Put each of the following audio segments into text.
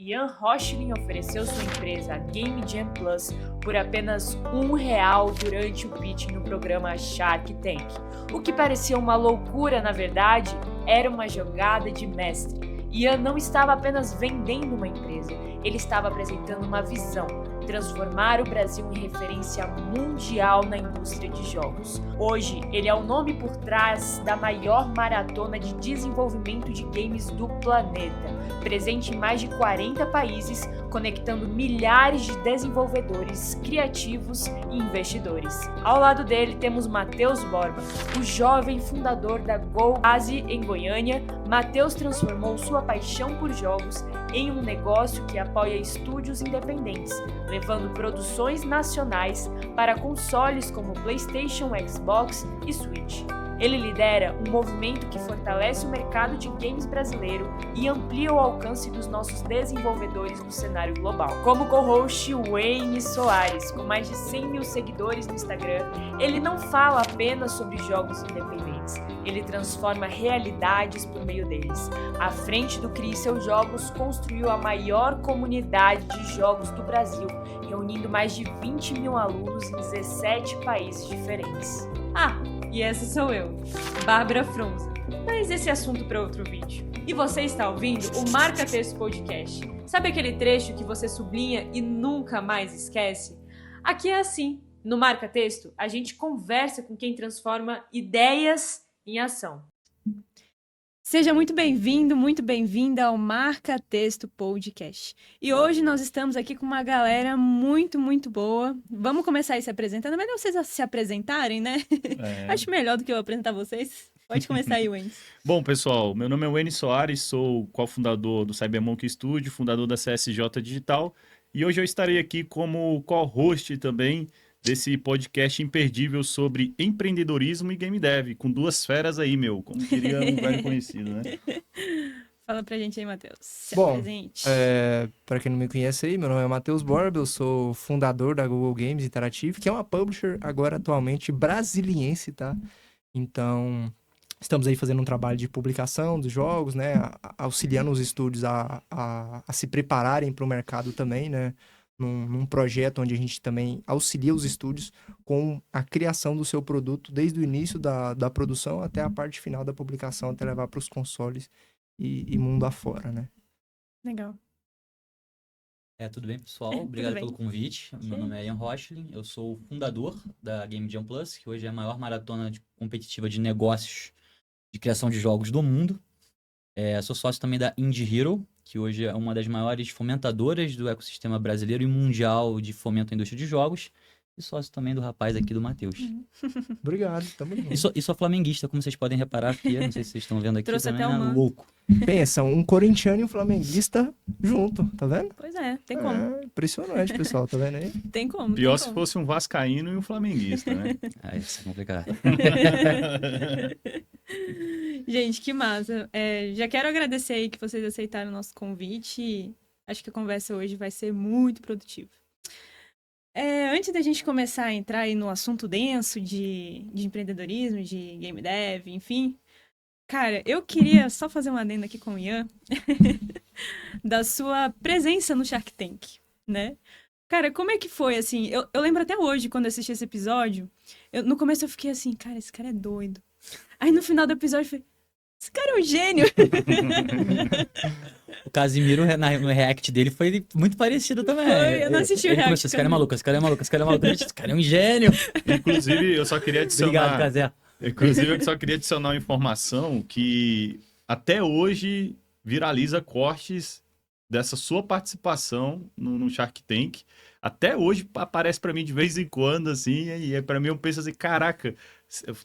Ian Rochlin ofereceu sua empresa, a Game Jam Plus, por apenas R$ 1 durante o pitch no programa Shark Tank. O que parecia uma loucura, na verdade, era uma jogada de mestre. Ian não estava apenas vendendo uma empresa, ele estava apresentando uma visão: transformar o Brasil em referência mundial na indústria de jogos. Hoje, ele é o nome por trás da maior maratona de desenvolvimento de games do planeta, presente em mais de 40 países, conectando milhares de desenvolvedores, criativos e investidores. Ao lado dele temos Matheus Borba, o jovem fundador da GoAsi em Goiânia. Matheus transformou sua paixão por jogos em um negócio que apoia estúdios independentes, levando produções nacionais para consoles como PlayStation, Xbox e Switch. Ele lidera um movimento que fortalece o mercado de games brasileiro e amplia o alcance dos nossos desenvolvedores no cenário global. Como co-host Wayne Soares, com mais de 100 mil seguidores no Instagram, ele não fala apenas sobre jogos independentes, ele transforma realidades por meio deles. À frente do Crie Seus Jogos, construiu a maior comunidade de jogos do Brasil, reunindo mais de 20 mil alunos em 17 países diferentes. E essa sou eu, Bárbara Fronza. Mas esse é assunto para outro vídeo. E você está ouvindo o Marca Texto Podcast. Sabe aquele trecho que você sublinha e nunca mais esquece? Aqui é assim. No Marca Texto, a gente conversa com quem transforma ideias em ação. Seja muito bem-vindo, muito bem-vinda ao Marca Texto Podcast. E hoje nós estamos aqui com uma galera muito, muito boa. Vamos começar aí se apresentando. É melhor vocês se apresentarem, né? Acho melhor do que eu apresentar vocês. Pode começar aí, Wayne. Bom, pessoal, meu nome é Wayne Soares, sou cofundador do Cybermonk Studio, fundador da CSJ Digital, e hoje eu estarei aqui como co-host também desse podcast imperdível sobre empreendedorismo e game dev, com duas feras aí, como diria um velho conhecido, né? Fala pra gente aí, Matheus. Bom, para quem não me conhece aí, meu nome é Matheus Borba, eu sou fundador da Google Games Interactive, que é uma publisher agora atualmente brasiliense, tá? Então, estamos aí fazendo um trabalho de publicação dos jogos, né? Auxiliando os estúdios a se prepararem para o mercado também, né? Num projeto onde a gente também auxilia os estúdios com a criação do seu produto, desde o início da produção até a parte final da publicação, até levar para os consoles e mundo afora, né? Legal. Tudo bem, pessoal? Obrigado pelo convite. Meu nome é Ian Rochlin, eu sou o fundador da Game Jam Plus, que hoje é a maior maratona competitiva de negócios de criação de jogos do mundo. Sou sócio também da Indie Hero, que hoje é uma das maiores fomentadoras do ecossistema brasileiro e mundial de fomento à indústria de jogos. E sócio também do rapaz aqui do Matheus. Obrigado, tamo junto. E sou flamenguista, como vocês podem reparar aqui. Não sei se vocês estão vendo aqui. Trouxe também até uma... louco. Pensa, um corintiano e um flamenguista junto, tá vendo? Pois é, tem como. Impressionante, pessoal, tá vendo aí? Tem como. Pior se fosse um vascaíno e um flamenguista, né? Isso é complicado. Gente, que massa. Já quero agradecer aí que vocês aceitaram o nosso convite. Acho que a conversa hoje vai ser muito produtiva. Antes da gente começar a entrar aí no assunto denso de empreendedorismo, de game dev, enfim, cara, eu queria só fazer uma adenda aqui com o Ian da sua presença no Shark Tank, né? Cara, como é que foi, assim? Eu lembro até hoje, quando eu assisti esse episódio, no começo eu fiquei assim, cara, esse cara é doido. Aí no final do episódio eu falei, esse cara é um gênio. O Casimiro, no react dele, foi muito parecido também. Eu não assisti o react. Começou, esse cara é maluco, esse cara é maluco, esse cara é maluco. Esse cara é um gênio. Inclusive, eu só queria adicionar... Obrigado, Casé. Inclusive, eu só queria adicionar uma informação que até hoje viraliza cortes dessa sua participação no Shark Tank. Até hoje aparece pra mim de vez em quando, assim, e pra mim eu penso assim, caraca,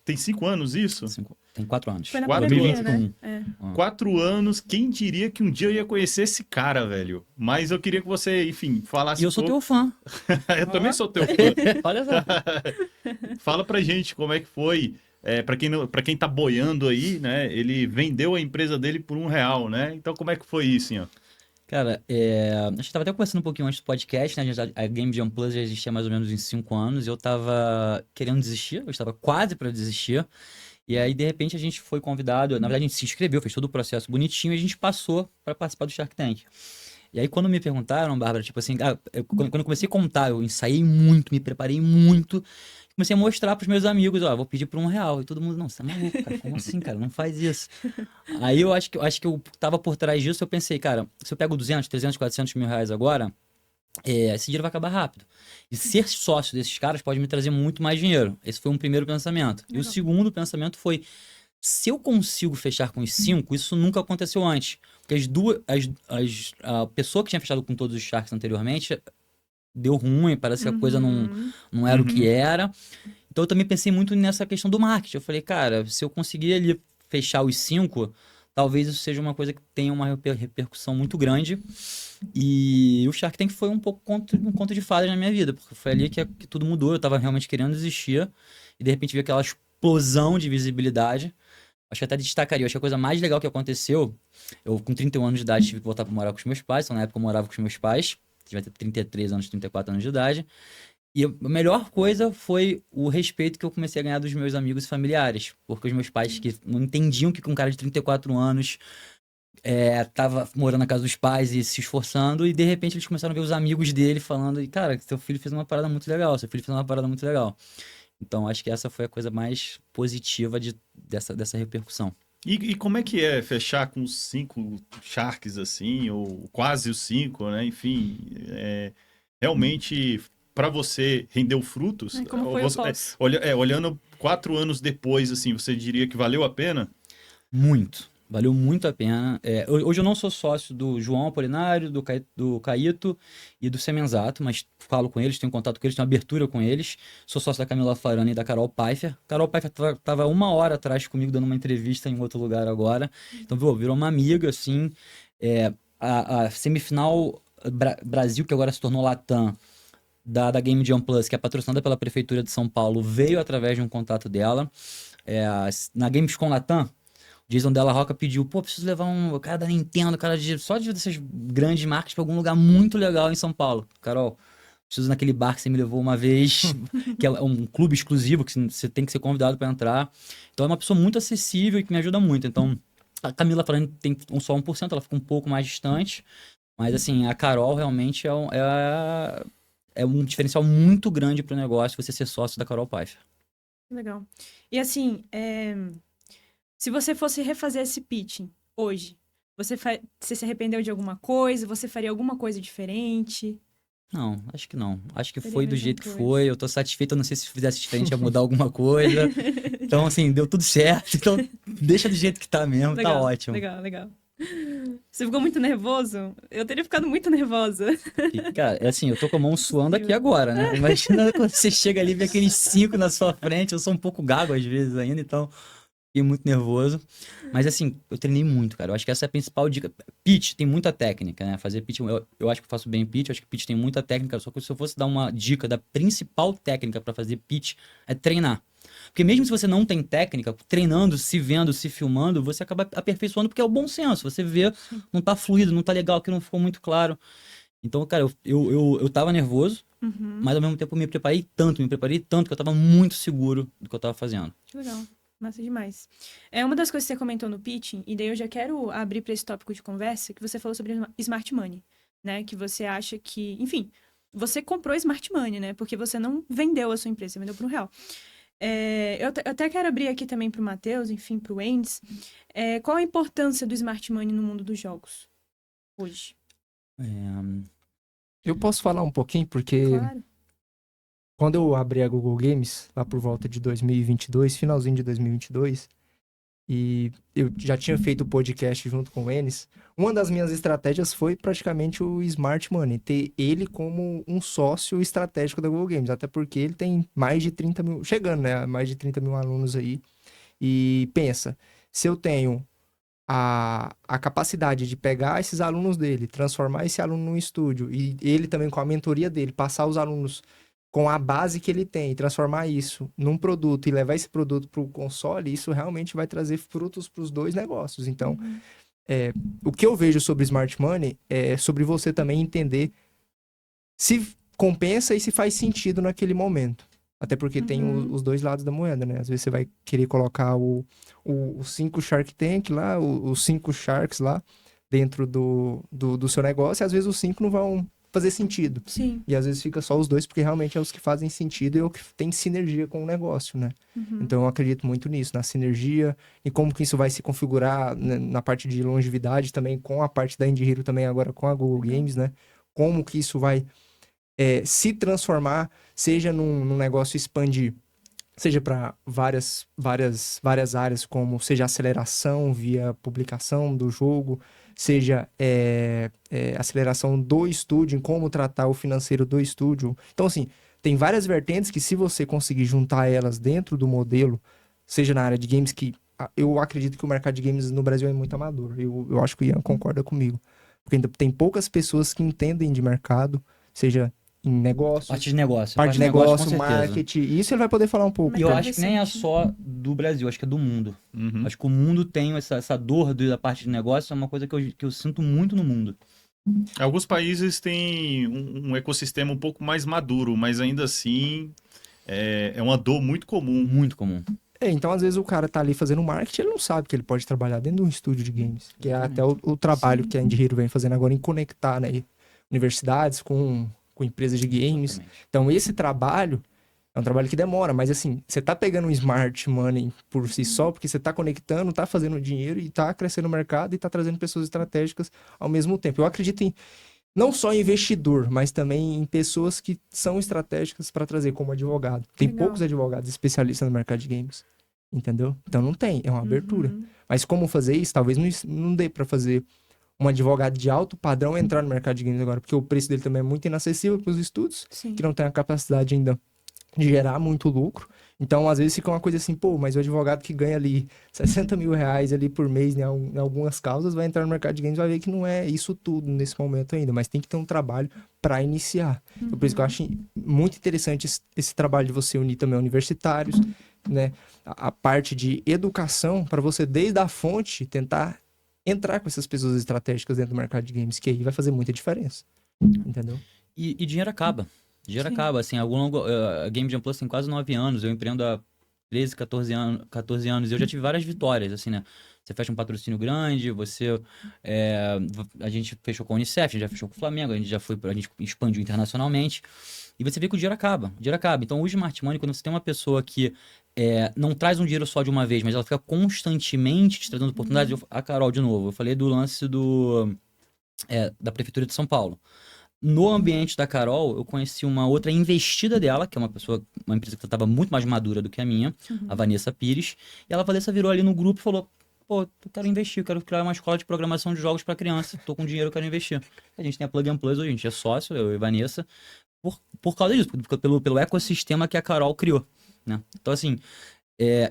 tem 5 anos isso? Tem 4 anos. Foi na 4 pandemia, anos, né? 4 anos, quem diria que um dia eu ia conhecer esse cara, velho? Mas eu queria que você, enfim, falasse... E eu sou teu fã. Eu também sou teu fã. Olha só. Fala pra gente como é que foi. Pra quem tá boiando aí, né? Ele vendeu a empresa dele por R$ 1, né? Então como é que foi isso, Ian? Cara, a gente tava até conversando um pouquinho antes do podcast, né? A Game Jam Plus já existia mais ou menos em 5 anos e eu tava querendo desistir, eu estava quase para desistir. E aí, de repente, a gente foi convidado, na verdade, a gente se inscreveu, fez todo o processo bonitinho e a gente passou para participar do Shark Tank. E aí, quando me perguntaram, Bárbara, tipo assim, quando eu comecei a contar, eu ensaiei muito, me preparei muito, comecei a mostrar pros meus amigos, ó, vou pedir por R$ 1. E todo mundo, não, você tá maluco, cara, como assim, cara, não faz isso. Aí eu acho que eu tava por trás disso, eu pensei, cara, se eu pego 200, 300, 400 mil reais agora, esse dinheiro vai acabar rápido. E ser sócio desses caras pode me trazer muito mais dinheiro. Esse foi um primeiro pensamento. E o segundo pensamento foi, se eu consigo fechar com os 5, isso nunca aconteceu antes. Porque a pessoa que tinha fechado com todos os Sharks anteriormente deu ruim, parece que a coisa não era o que era. Então eu também pensei muito nessa questão do marketing. Eu falei, cara, se eu conseguir ali fechar os 5, talvez isso seja uma coisa que tenha uma repercussão muito grande. E o Shark Tank foi um pouco um conto de fadas na minha vida, porque foi ali que tudo mudou. Eu tava realmente querendo desistir e de repente vi aquela explosão de visibilidade. Acho que até destacaria, acho que a coisa mais legal que aconteceu, eu com 31 anos de idade tive que voltar para morar com os meus pais, então na época eu morava com os meus pais, devia ter 33 anos, 34 anos de idade. E a melhor coisa foi o respeito que eu comecei a ganhar dos meus amigos e familiares, porque os meus pais que não entendiam que com um cara de 34 anos tava morando na casa dos pais e se esforçando, e de repente eles começaram a ver os amigos dele falando, e cara, seu filho fez uma parada muito legal, seu filho fez uma parada muito legal. Então acho que essa foi a coisa mais positiva dessa repercussão. E como é que é fechar com 5 Sharks assim, ou quase os 5, né? Enfim, realmente para você rendeu frutos? Como foi o pós? Olhando 4 anos depois, assim, você diria que valeu a pena? Muito. Valeu muito a pena. Hoje eu não sou sócio do João Apolinário, do Caíto e do Semenzato, mas falo com eles, tenho contato com eles, tenho abertura com eles. Sou sócio da Camila Farani e da Carol Pfeiffer. Carol Pfeiffer estava 1 hora atrás comigo dando uma entrevista em outro lugar agora. Então, virou uma amiga, assim. A semifinal Brasil, que agora se tornou Latam, da Game Jam Plus, que é patrocinada pela Prefeitura de São Paulo, veio através de um contato dela. Na Gamescom Latam, Jason Della Rocca pediu, preciso levar um cara da Nintendo, só dessas grandes marcas pra algum lugar muito legal em São Paulo. Carol, preciso naquele bar que você me levou uma vez, que é um clube exclusivo, que você tem que ser convidado pra entrar. Então é uma pessoa muito acessível e que me ajuda muito. Então, a Camila falando tem só 1%, ela fica um pouco mais distante. Mas assim, a Carol realmente é um diferencial muito grande pro negócio você ser sócio da Carol Pfeiffer. Legal. E assim, se você fosse refazer esse pitching hoje, você se arrependeu de alguma coisa? Você faria alguma coisa diferente? Não, acho que não. Acho que Seria foi a do mesma jeito que coisa. foi. Eu tô satisfeito, eu não sei se fizesse diferente ia mudar alguma coisa. Então, assim, deu tudo certo. Então, deixa do jeito que tá mesmo, tá ótimo. Legal. Você ficou muito nervoso? Eu teria ficado muito nervosa. E, cara, assim, eu tô com a mão suando aqui agora, né? Imagina quando você chega ali e vê aqueles 5 na sua frente. Eu sou um pouco gago às vezes ainda, então fiquei muito nervoso. Mas assim, eu treinei muito, cara. Eu acho que essa é a principal dica. Pitch tem muita técnica, né? Fazer pitch, eu acho que eu faço bem pitch, eu acho que pitch tem muita técnica. Só que se eu fosse dar uma dica da principal técnica pra fazer pitch, é treinar. Porque mesmo se você não tem técnica, treinando, se vendo, se filmando, você acaba aperfeiçoando porque é o bom senso. Você vê, não tá fluido, não tá legal, que não ficou muito claro. Então, cara, eu tava nervoso, mas ao mesmo tempo me preparei tanto que eu tava muito seguro do que eu tava fazendo. Que legal. Massa demais. Uma das coisas que você comentou no pitching, e daí eu já quero abrir para esse tópico de conversa, que você falou sobre Smart Money, né? Que você acha que... Enfim, você comprou Smart Money, né? Porque você não vendeu a sua empresa, você vendeu por R$1. Eu até quero abrir aqui também para o Matheus, enfim, para o Endes. Qual a importância do Smart Money no mundo dos jogos hoje? Eu posso falar um pouquinho, porque Claro. quando eu abri a Google Games, lá por volta de 2022, finalzinho de 2022, e eu já tinha feito o podcast junto com o Enes, uma das minhas estratégias foi praticamente o Smart Money, ter ele como um sócio estratégico da Google Games, até porque ele tem mais de 30 mil, chegando, né, a mais de 30 mil alunos aí, e pensa, se eu tenho a capacidade de pegar esses alunos dele, transformar esse aluno num estúdio, e ele também com a mentoria dele, passar os alunos com a base que ele tem, transformar isso num produto e levar esse produto para o console, isso realmente vai trazer frutos para os dois negócios. Então, o que eu vejo sobre Smart Money é sobre você também entender se compensa e se faz sentido naquele momento. Até porque tem os dois lados da moeda, né? Às vezes você vai querer colocar os 5 Shark Tank lá, os 5 Sharks lá, dentro do seu negócio, e às vezes os 5 não vão fazer sentido. Sim. E às vezes fica só os 2, porque realmente é os que fazem sentido e é o que tem sinergia com o negócio, né? Então eu acredito muito nisso, na sinergia e como que isso vai se configurar, né, na parte de longevidade também, com a parte da Indie Hero também agora com a Google Games, né? Como que isso vai se transformar, seja num negócio expandir, seja para várias áreas, como seja aceleração via publicação do jogo, seja aceleração do estúdio, em como tratar o financeiro do estúdio. Então, assim, tem várias vertentes que, se você conseguir juntar elas dentro do modelo, seja na área de games, que eu acredito que o mercado de games no Brasil é muito amador. Eu acho que o Ian concorda comigo. Porque ainda tem poucas pessoas que entendem de mercado, seja em negócio, Parte de negócio. parte de com negócio, certeza. marketing. Isso ele vai poder falar um pouco. E eu Mercado acho que nem é recente. só do Brasil, acho que é do mundo. Uhum. Acho que o mundo tem essa dor da parte de negócio, é uma coisa que eu sinto muito no mundo. Alguns países têm um ecossistema um pouco mais maduro, mas ainda assim é uma dor muito comum. Muito comum. Então, às vezes, o cara tá ali fazendo marketing, ele não sabe que ele pode trabalhar dentro de um estúdio de games. Que é até o trabalho que a Indie Hero vem fazendo agora em conectar, né, universidades com empresas de games. Exatamente. Então, esse trabalho é um trabalho que demora, mas assim, você tá pegando um smart money por si só, porque você tá conectando, tá fazendo dinheiro e tá crescendo o mercado e tá trazendo pessoas estratégicas ao mesmo tempo. Eu acredito em não só em investidor, mas também em pessoas que são estratégicas para trazer como advogado. Tem Legal. poucos advogados especialistas no mercado de games, entendeu? Então não tem, é uma abertura. Mas como fazer isso? Talvez não dê para fazer um advogado de alto padrão entrar no mercado de games agora, porque o preço dele também é muito inacessível para os estudos, Sim. que não tem a capacidade ainda de gerar muito lucro. Então, às vezes fica uma coisa assim, pô, mas o advogado que ganha ali 60 mil reais ali por mês em algumas causas vai entrar no mercado de games e vai ver que não é isso tudo nesse momento ainda, mas tem que ter um trabalho para iniciar. Então, por isso que eu acho muito interessante esse trabalho de você unir também universitários, né? A parte de educação para você, desde a fonte, tentar entrar com essas pessoas estratégicas dentro do mercado de games, que aí vai fazer muita diferença. Entendeu? E dinheiro acaba. Dinheiro Sim. acaba, assim, a Game Jam Plus tem quase 9 anos, eu empreendo há 13, 14 anos, e eu já tive várias vitórias, assim, né? Você fecha um patrocínio grande, a gente fechou com a Unicef, a gente já fechou com o Flamengo, a gente expandiu internacionalmente, e você vê que o dinheiro acaba. Então, o Smart Money, quando você tem uma pessoa que não traz um dinheiro só de uma vez, mas ela fica constantemente te trazendo oportunidades, a Carol, de novo, eu falei do lance da Prefeitura de São Paulo. No ambiente da Carol, eu conheci uma outra investida dela, que é uma empresa que estava muito mais madura do que a minha, a Vanessa Pires. E a Vanessa virou ali no grupo e falou: pô, eu quero investir, eu quero criar uma escola de programação de jogos para criança. Tô com dinheiro, eu quero investir. A gente tem a Plug and Plus hoje, a gente é sócio, eu e a Vanessa, por causa disso, pelo ecossistema que a Carol criou, né? Então, assim,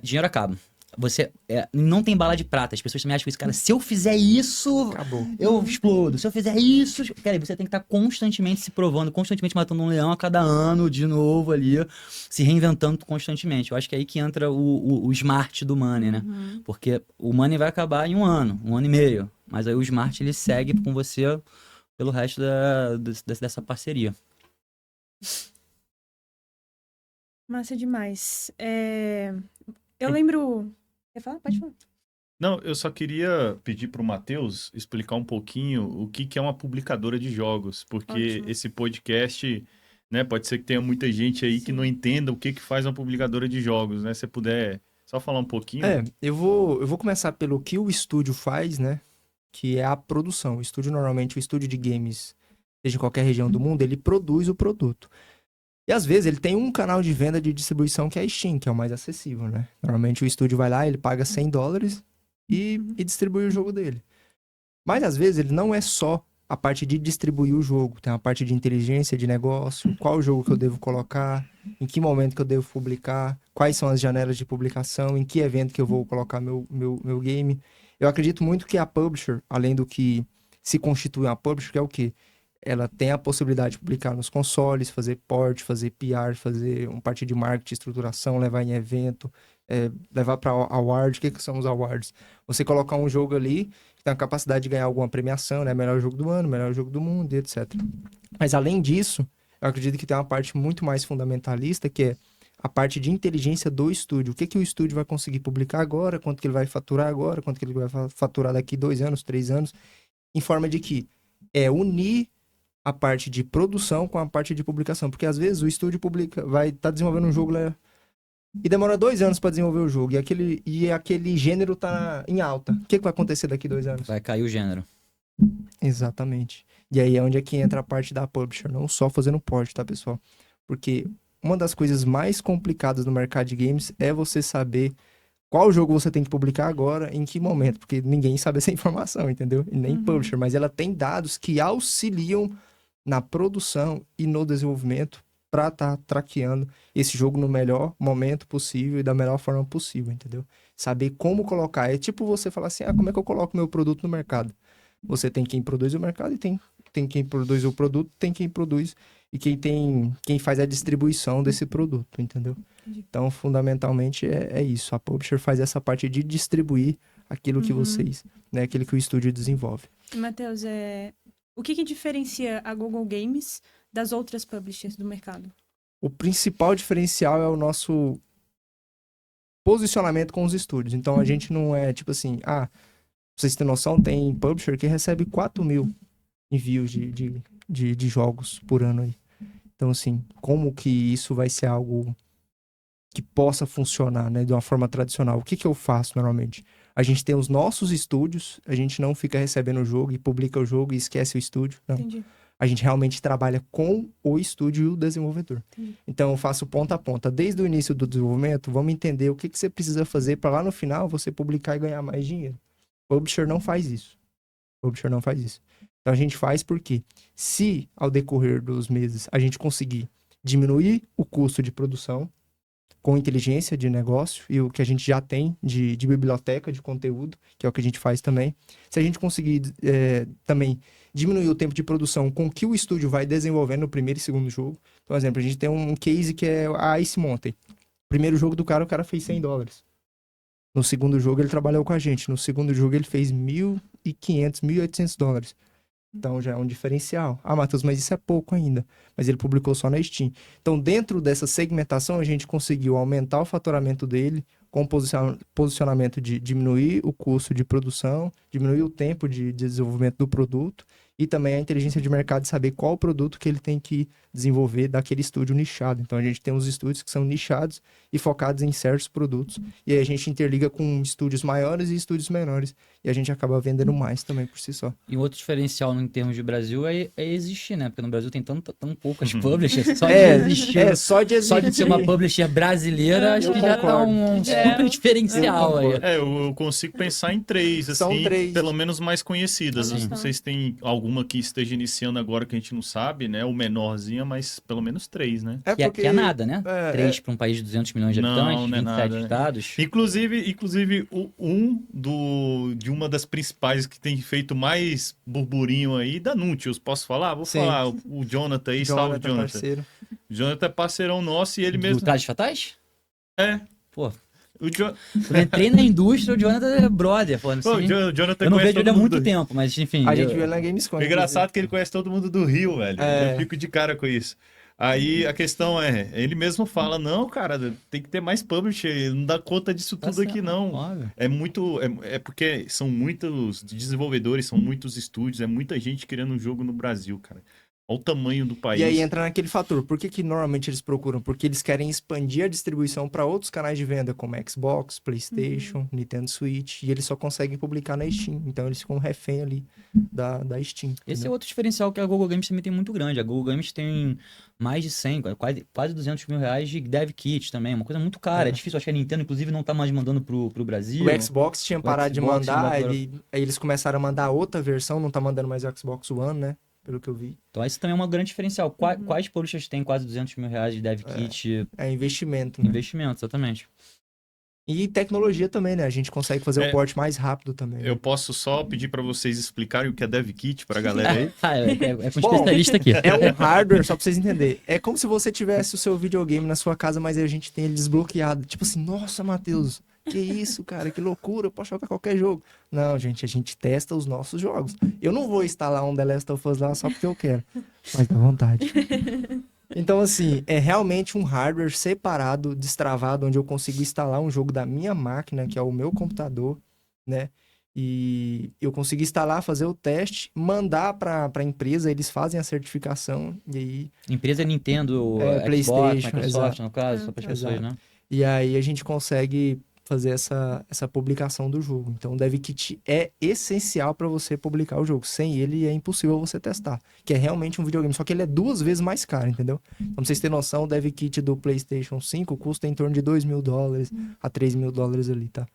dinheiro acaba. Você não tem bala de prata. As pessoas também acham isso, cara. Se eu fizer isso, Acabou. eu explodo. Se eu fizer isso... Cara, você tem que estar constantemente se provando, constantemente matando um leão a cada ano, de novo ali, se reinventando constantemente. Eu acho que é aí que entra o smart do money, né? Porque o money vai acabar em um ano e meio. Mas aí o smart, ele segue com você pelo resto dessa parceria. Massa demais. Eu lembro... Quer falar? Pode falar. Não, eu só queria pedir para o Matheus explicar um pouquinho o que é uma publicadora de jogos, porque Ótimo. esse podcast, né, pode ser que tenha muita gente aí que não entenda o que faz uma publicadora de jogos, né? Se você puder só falar um pouquinho. Eu vou começar pelo que o estúdio faz, né? Que é a produção. O estúdio, normalmente, o estúdio de games, seja em qualquer região do mundo, ele produz o produto. E às vezes ele tem um canal de venda de distribuição que é a Steam, que é o mais acessível, né? Normalmente o estúdio vai lá, ele paga $100 e distribui o jogo dele. Mas às vezes ele não é só a parte de distribuir o jogo. Tem a parte de inteligência de negócio, qual jogo que eu devo colocar, em que momento que eu devo publicar, quais são as janelas de publicação, em que evento que eu vou colocar meu game. Eu acredito muito que a publisher, além do que se constitui uma publisher, que é o quê? Ela tem a possibilidade de publicar nos consoles, fazer port, fazer PR, fazer uma parte de marketing, estruturação, levar em evento, levar para award. O que são os awards? Você colocar um jogo ali que tem a capacidade de ganhar alguma premiação, né? Melhor jogo do ano, melhor jogo do mundo, etc. Mas além disso, eu acredito que tem uma parte muito mais fundamentalista, que é a parte de inteligência do estúdio. O que o estúdio vai conseguir publicar agora, quanto que ele vai faturar agora, quanto que ele vai faturar daqui 2 anos, 3 anos. em forma de que unir a parte de produção com a parte de publicação. Porque às vezes o estúdio vai estar desenvolvendo um jogo e demora 2 anos para desenvolver o jogo. E aquele gênero tá em alta. O que vai acontecer daqui 2 anos? Vai cair o gênero. Exatamente. E aí é onde é que entra a parte da publisher. Não só fazendo port, tá, pessoal? Porque uma das coisas mais complicadas no mercado de games é você saber qual jogo você tem que publicar agora, em que momento. Porque ninguém sabe essa informação, entendeu? E nem publisher. Mas ela tem dados que auxiliam na produção e no desenvolvimento para estar traqueando esse jogo no melhor momento possível e da melhor forma possível, entendeu? Saber como colocar. É tipo você falar assim, como é que eu coloco meu produto no mercado? Você tem quem produz o mercado e tem quem produz o produto, tem quem produz e quem faz a distribuição desse produto, entendeu? Então, fundamentalmente, é isso. A publisher faz essa parte de distribuir aquilo que vocês, né? Aquilo que o estúdio desenvolve. Matheus, o que diferencia a Google Games das outras publishers do mercado? O principal diferencial é o nosso posicionamento com os estúdios. Então, a gente não é tipo assim, pra vocês terem noção, tem publisher que recebe 4.000 envios de jogos por ano aí. Então, assim, como que isso vai ser algo que possa funcionar, né, de uma forma tradicional? O que eu faço normalmente? A gente tem os nossos estúdios, a gente não fica recebendo o jogo e publica o jogo e esquece o estúdio, não. Entendi. A gente realmente trabalha com o estúdio e o desenvolvedor. Entendi. Então, eu faço ponta a ponta. Desde o início do desenvolvimento, vamos entender o que você precisa fazer para lá no final você publicar e ganhar mais dinheiro. O publisher não faz isso. Então, a gente faz porque se, ao decorrer dos meses, a gente conseguir diminuir o custo de produção com inteligência de negócio e o que a gente já tem de biblioteca de conteúdo, que é o que a gente faz também. Se a gente conseguir também diminuir o tempo de produção com que o estúdio vai desenvolvendo no primeiro e segundo jogo. Por exemplo, a gente tem um case que é a Ice Mountain. Primeiro jogo do cara, o cara fez $100. No segundo jogo, ele trabalhou com a gente. No segundo jogo, ele fez $1.500, $1.800. Então, já é um diferencial. Matheus, mas isso é pouco ainda. Mas ele publicou só na Steam. Então, dentro dessa segmentação, a gente conseguiu aumentar o faturamento dele com o posicionamento de diminuir o custo de produção, diminuir o tempo de desenvolvimento do produto e também a inteligência de mercado de saber qual o produto que ele tem que desenvolver daquele estúdio nichado. Então, a gente tem uns estúdios que são nichados e focados em certos produtos. E aí a gente interliga com estúdios maiores e estúdios menores. E a gente acaba vendendo mais também por si só. E outro diferencial em termos de Brasil é existir, né? Porque no Brasil tem tão poucas publishers. Só de existir. Só de existir. Só de ser uma publisher brasileira, acho que já tá um super diferencial aí. Eu consigo pensar em 3, assim, São 3. Pelo menos mais conhecidas. Sim. Não sei se tem alguma que esteja iniciando agora que a gente não sabe, né? Ou menorzinha, mas pelo menos 3, né? Que é nada, né? 3 para um país de 200 milhões de habitantes, não é 27 nada. estados. Inclusive de uma das principais que tem feito mais burburinho aí, da Nuntius, posso falar? Vou falar, o Jonathan aí, salve Jonathan. Parceiro. Jonathan é parceirão nosso e ele mesmo... Do Trajes Fatais? É. Pô, O eu entrei na indústria, o Jonathan é brother, pô. Pô, Assim, o Jonathan eu não conhece vejo ele há todo mundo muito do- tempo, mas enfim. A gente viu ele na Gamescom. O engraçado é que ele conhece todo mundo do Rio, velho. Eu fico de cara com isso. Aí a questão ele mesmo fala, não, cara, tem que ter mais publisher, não dá conta disso tudo aqui, não. Óbvio. É muito. É porque são muitos desenvolvedores, são muitos estúdios, é muita gente criando um jogo no Brasil, cara. Olha o tamanho do país. E aí entra naquele fator. Por que normalmente eles procuram? Porque eles querem expandir a distribuição para outros canais de venda, como Xbox, PlayStation, Nintendo Switch, e eles só conseguem publicar na Steam. Então eles ficam refém ali da Steam. Esse é entendeu? outro diferencial que a Google Games também tem muito grande. A Google Games tem mais de 100, quase 200 mil reais de dev kit também. Uma coisa muito cara. É difícil. Acho que a Nintendo, inclusive, não tá mais mandando pro Brasil. O Xbox tinha parado de Xbox mandar, agora- aí eles começaram a mandar outra versão, não tá mandando mais o Xbox One, né? Pelo que eu vi. Então esse também é um grande diferencial. Quais publishers têm quase 200 mil reais de dev kit? É investimento, né? Investimento, exatamente. E tecnologia também, né? A gente consegue fazer o port mais rápido também. né? Eu posso só pedir pra vocês explicarem o que é DevKit pra galera aí? É com um Bom, especialista aqui. É um hardware, só pra vocês entenderem. É como se você tivesse o seu videogame na sua casa, mas a gente tem ele desbloqueado. Tipo assim, nossa, Matheus, que isso, cara, que loucura, eu posso jogar qualquer jogo. Não, gente, a gente testa os nossos jogos. Eu não vou instalar um The Last of Us lá só porque eu quero. Mas dá vontade. Então, assim, é realmente um hardware separado, destravado, onde eu consigo instalar um jogo da minha máquina, que é o meu computador, né? E eu consegui instalar, fazer o teste, mandar para a empresa, eles fazem a certificação e aí... Empresa é Nintendo, Xbox, PlayStation, Microsoft, exato. no caso, só para as pessoas, Exato. né? E aí a gente consegue fazer essa publicação do jogo. Então o DevKit é essencial para você publicar o jogo. Sem ele é impossível você testar. Que é realmente um videogame. Só que ele é 2 vezes mais caro, entendeu? Então, pra vocês terem noção, o DevKit do PlayStation 5 custa em torno de $2.000 a $3.000 ali, tá?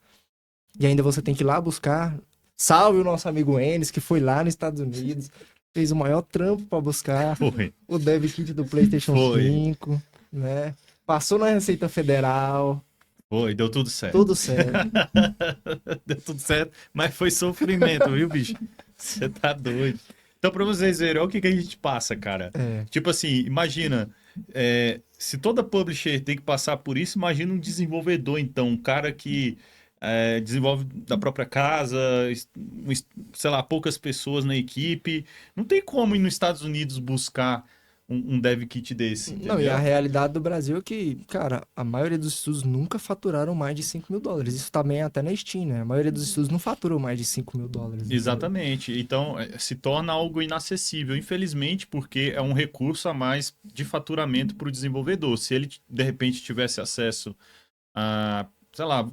E ainda você tem que ir lá buscar. Salve o nosso amigo Enes, que foi lá nos Estados Unidos. Fez o maior trampo para buscar Foi. o DevKit do PlayStation Foi. 5, né? Passou na Receita Federal. Foi, deu tudo certo. Tudo certo. Deu tudo certo, mas foi sofrimento, viu, bicho? Você tá doido. Então, pra vocês verem, olha o que a gente passa, cara. É. Tipo assim, imagina, se toda publisher tem que passar por isso, imagina um desenvolvedor, então, um cara que desenvolve da própria casa, sei lá, poucas pessoas na equipe. Não tem como ir nos Estados Unidos buscar um dev kit desse, entendeu? Não, e a realidade do Brasil é que, cara, a maioria dos estudos nunca faturaram mais de $5.000. Isso também é até na Steam, né? A maioria dos estudos não faturou mais de $5.000. entendeu? Exatamente. Então, se torna algo inacessível, infelizmente, porque é um recurso a mais de faturamento para o desenvolvedor. Se ele, de repente, tivesse acesso a, sei lá,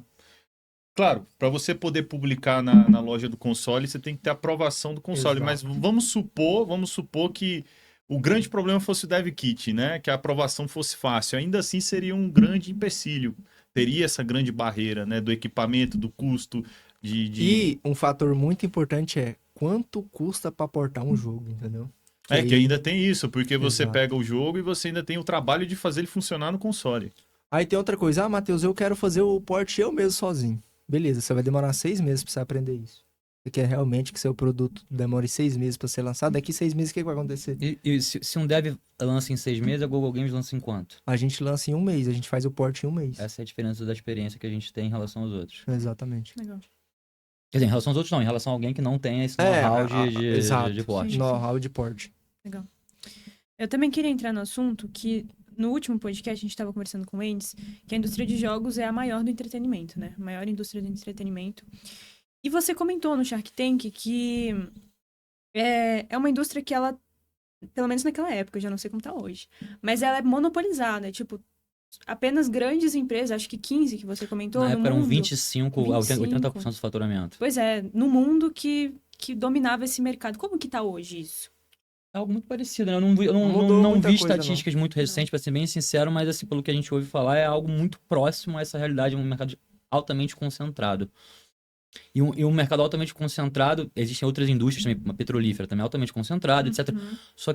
claro, para você poder publicar na loja do console, você tem que ter aprovação do console. Mas Exato. vamos supor que o grande problema fosse o dev kit, né? Que a aprovação fosse fácil. Ainda assim, seria um grande empecilho. Teria essa grande barreira, né? Do equipamento, do custo, E um fator muito importante é quanto custa para portar um jogo, entendeu? que ainda tem isso, porque você Exato. pega o jogo e você ainda tem o trabalho de fazer ele funcionar no console. Aí tem outra coisa. Ah, Matheus, eu quero fazer o port eu mesmo sozinho. Beleza, você vai demorar 6 meses para você aprender isso. Você quer realmente que seu produto demore 6 meses para ser lançado? Daqui 6 meses, o que vai acontecer? E se um dev lança em 6 meses, a Google Games lança em quanto? A gente lança em 1 mês, a gente faz o port em 1 mês. Essa é a diferença da experiência que a gente tem em relação aos outros. Exatamente. Legal. Quer dizer, em relação aos outros não, em relação a alguém que não tem esse É, know-how exato. de porte. Sim. Know-how de port. Legal. Eu também queria entrar no assunto que no último podcast a gente estava conversando com o Endes, que a indústria de jogos é a maior do entretenimento, né? A maior indústria do entretenimento. E você comentou no Shark Tank que é uma indústria que ela, pelo menos naquela época, eu já não sei como tá hoje, mas ela é monopolizada, tipo, apenas grandes empresas, acho que 15 que você comentou Na no época eram mundo. 25 a 80% do faturamento. Pois é, no mundo que dominava esse mercado. Como que tá hoje isso? É algo muito parecido, né? Eu não vi, Mudou não muita vi coisa, estatísticas muito recentes, pra ser bem sincero, mas assim, pelo que a gente ouve falar, é algo muito próximo a essa realidade, um mercado altamente concentrado. E um mercado altamente concentrado, existem outras indústrias também, uma petrolífera também altamente concentrada, etc. Uhum. Só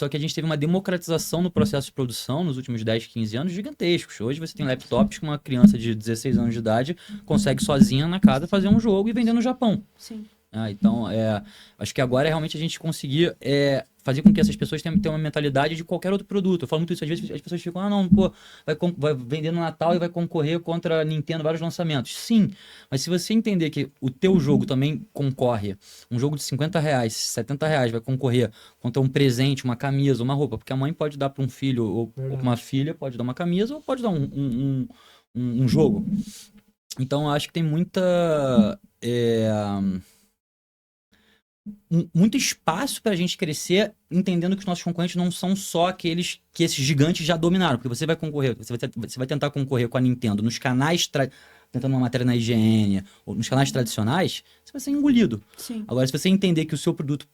que a gente teve uma democratização no processo de produção nos últimos 10, 15 anos gigantescos. Hoje você tem laptops que uma criança de 16 anos de idade consegue sozinha na casa fazer um jogo e vender no Japão. Sim. Então, acho que agora é realmente a gente conseguir fazer com que essas pessoas tenham uma mentalidade de qualquer outro produto. Eu falo muito isso, às vezes as pessoas ficam, não, pô, vai vender no Natal e vai concorrer contra a Nintendo, vários lançamentos. Sim, mas se você entender que o teu jogo também concorre, um jogo de R$50, R$70 vai concorrer contra um presente, uma camisa, uma roupa, porque a mãe pode dar para um filho ou para uma filha, pode dar uma camisa ou pode dar um jogo. Então, eu acho que tem muito espaço para a gente crescer, entendendo que os nossos concorrentes não são só aqueles que esses gigantes já dominaram, porque você vai concorrer, você vai tentar concorrer com a Nintendo nos canais, tentando uma matéria na IGN, ou nos canais tradicionais, você vai ser engolido. Sim. Agora, se você entender que o seu produto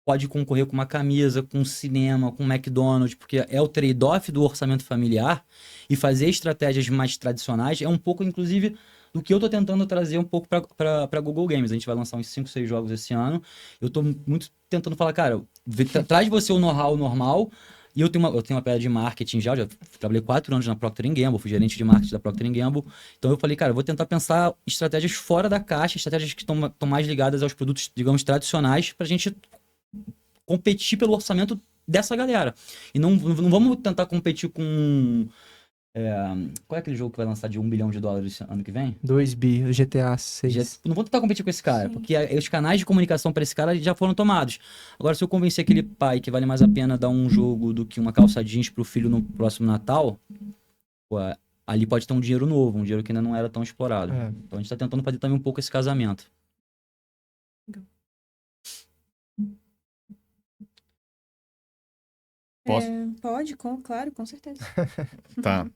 pode concorrer com uma camisa, com um cinema, com um McDonald's, porque é o trade-off do orçamento familiar, e fazer estratégias mais tradicionais é um pouco, inclusive, do que eu tô tentando trazer um pouco para Google Games. A gente vai lançar uns 5, 6 jogos esse ano. Eu tô muito tentando falar, cara, traz você o know-how normal. E eu tenho uma pegada de marketing já trabalhei 4 anos na Procter & Gamble, fui gerente de marketing da Procter & Gamble. Então eu falei, cara, eu vou tentar pensar estratégias fora da caixa, estratégias que estão mais ligadas aos produtos, digamos, tradicionais, pra gente competir pelo orçamento dessa galera. E não vamos tentar competir com... qual é aquele jogo que vai lançar de $1 bilhão ano que vem? 2 bi, o GTA 6. Não vou tentar competir com esse cara, Sim. porque os canais de comunicação para esse cara já foram tomados. Agora, se eu convencer aquele pai que vale mais a pena dar um jogo do que uma calça jeans pro filho no próximo Natal, pô, ali pode ter um dinheiro novo, um dinheiro que ainda não era tão explorado. Então a gente tá tentando fazer também um pouco esse casamento. Posso? Pode, claro, com certeza. Tá.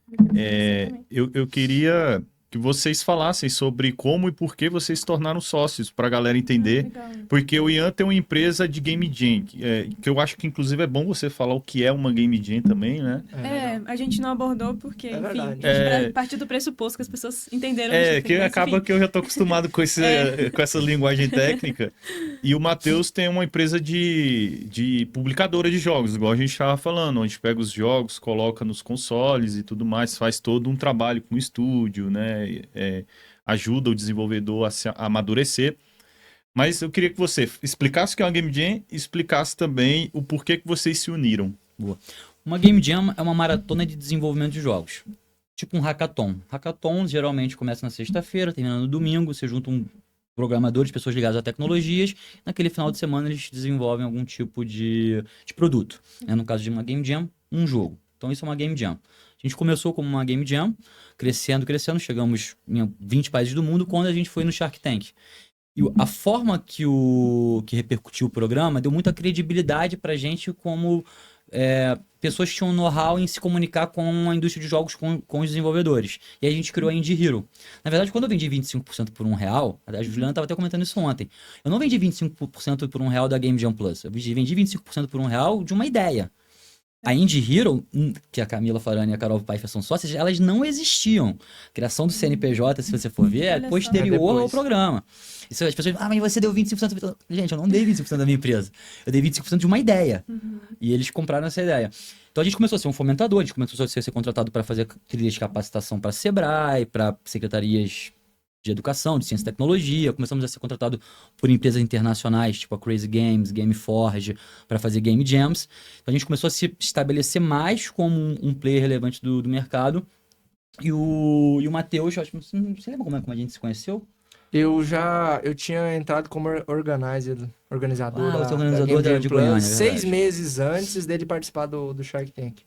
Exatamente. Eu queria que vocês falassem sobre como e por que vocês se tornaram sócios, para a galera entender. Legal. Porque o Ian tem uma empresa de Game Jam, que eu acho que inclusive é bom você falar o que é uma Game Jam também, né? A gente não abordou porque, enfim, verdade. a gente partiu do pressuposto que as pessoas entenderam. a Que diferença, acaba enfim. que eu já tô acostumado com com essa linguagem técnica. E o Matheus tem uma empresa de publicadora de jogos, igual a gente estava falando, onde pega os jogos, coloca nos consoles e tudo mais, faz todo um trabalho com o estúdio, né? Ajuda o desenvolvedor a se amadurecer. Mas eu queria que você explicasse o que é uma Game Jam e explicasse também o porquê que vocês se uniram. Uma Game Jam é uma maratona de desenvolvimento de jogos. Tipo um hackathon. Hackathon geralmente começa na sexta-feira, termina no domingo, você junta um programador de pessoas ligadas a tecnologias, naquele final de semana eles desenvolvem algum tipo de produto. No caso de uma Game Jam, um jogo. Então isso é uma Game Jam. A gente começou como uma Game Jam, crescendo, chegamos em 20 países do mundo quando a gente foi no Shark Tank. E a forma que repercutiu o programa deu muita credibilidade pra gente como pessoas que tinham know-how em se comunicar com a indústria de jogos, com os desenvolvedores. E aí a gente criou a Indie Hero. Na verdade, quando eu vendi 25% por R$1, a Juliana estava até comentando isso ontem, eu não vendi 25% por R$1 da Game Jam Plus, eu vendi 25% por R$1 de uma ideia. A Indie Hero, que a Camila Farani e a Carol Pfeiffer são sócias, elas não existiam. A criação do CNPJ, se você for ver, é Olha só. posterior ao programa. Isso, as pessoas mas você deu 25%. Gente, eu não dei 25% da minha empresa. Eu dei 25% de uma ideia. E eles compraram essa ideia. Então a gente começou a ser um fomentador, a gente começou a ser contratado para fazer trilhas de capacitação para Sebrae, para secretarias de educação, de ciência e tecnologia. Começamos a ser contratado por empresas internacionais, tipo a Crazy Games, Gameforge, para fazer Game Jams. Então a gente começou a se estabelecer mais como um player relevante do mercado. E o Matheus, acho que você lembra como a gente se conheceu? Eu tinha entrado como organizador você é da organizador Game Jam de Plus, Goiânia, é 6 verdade. meses antes dele participar do Shark Tank.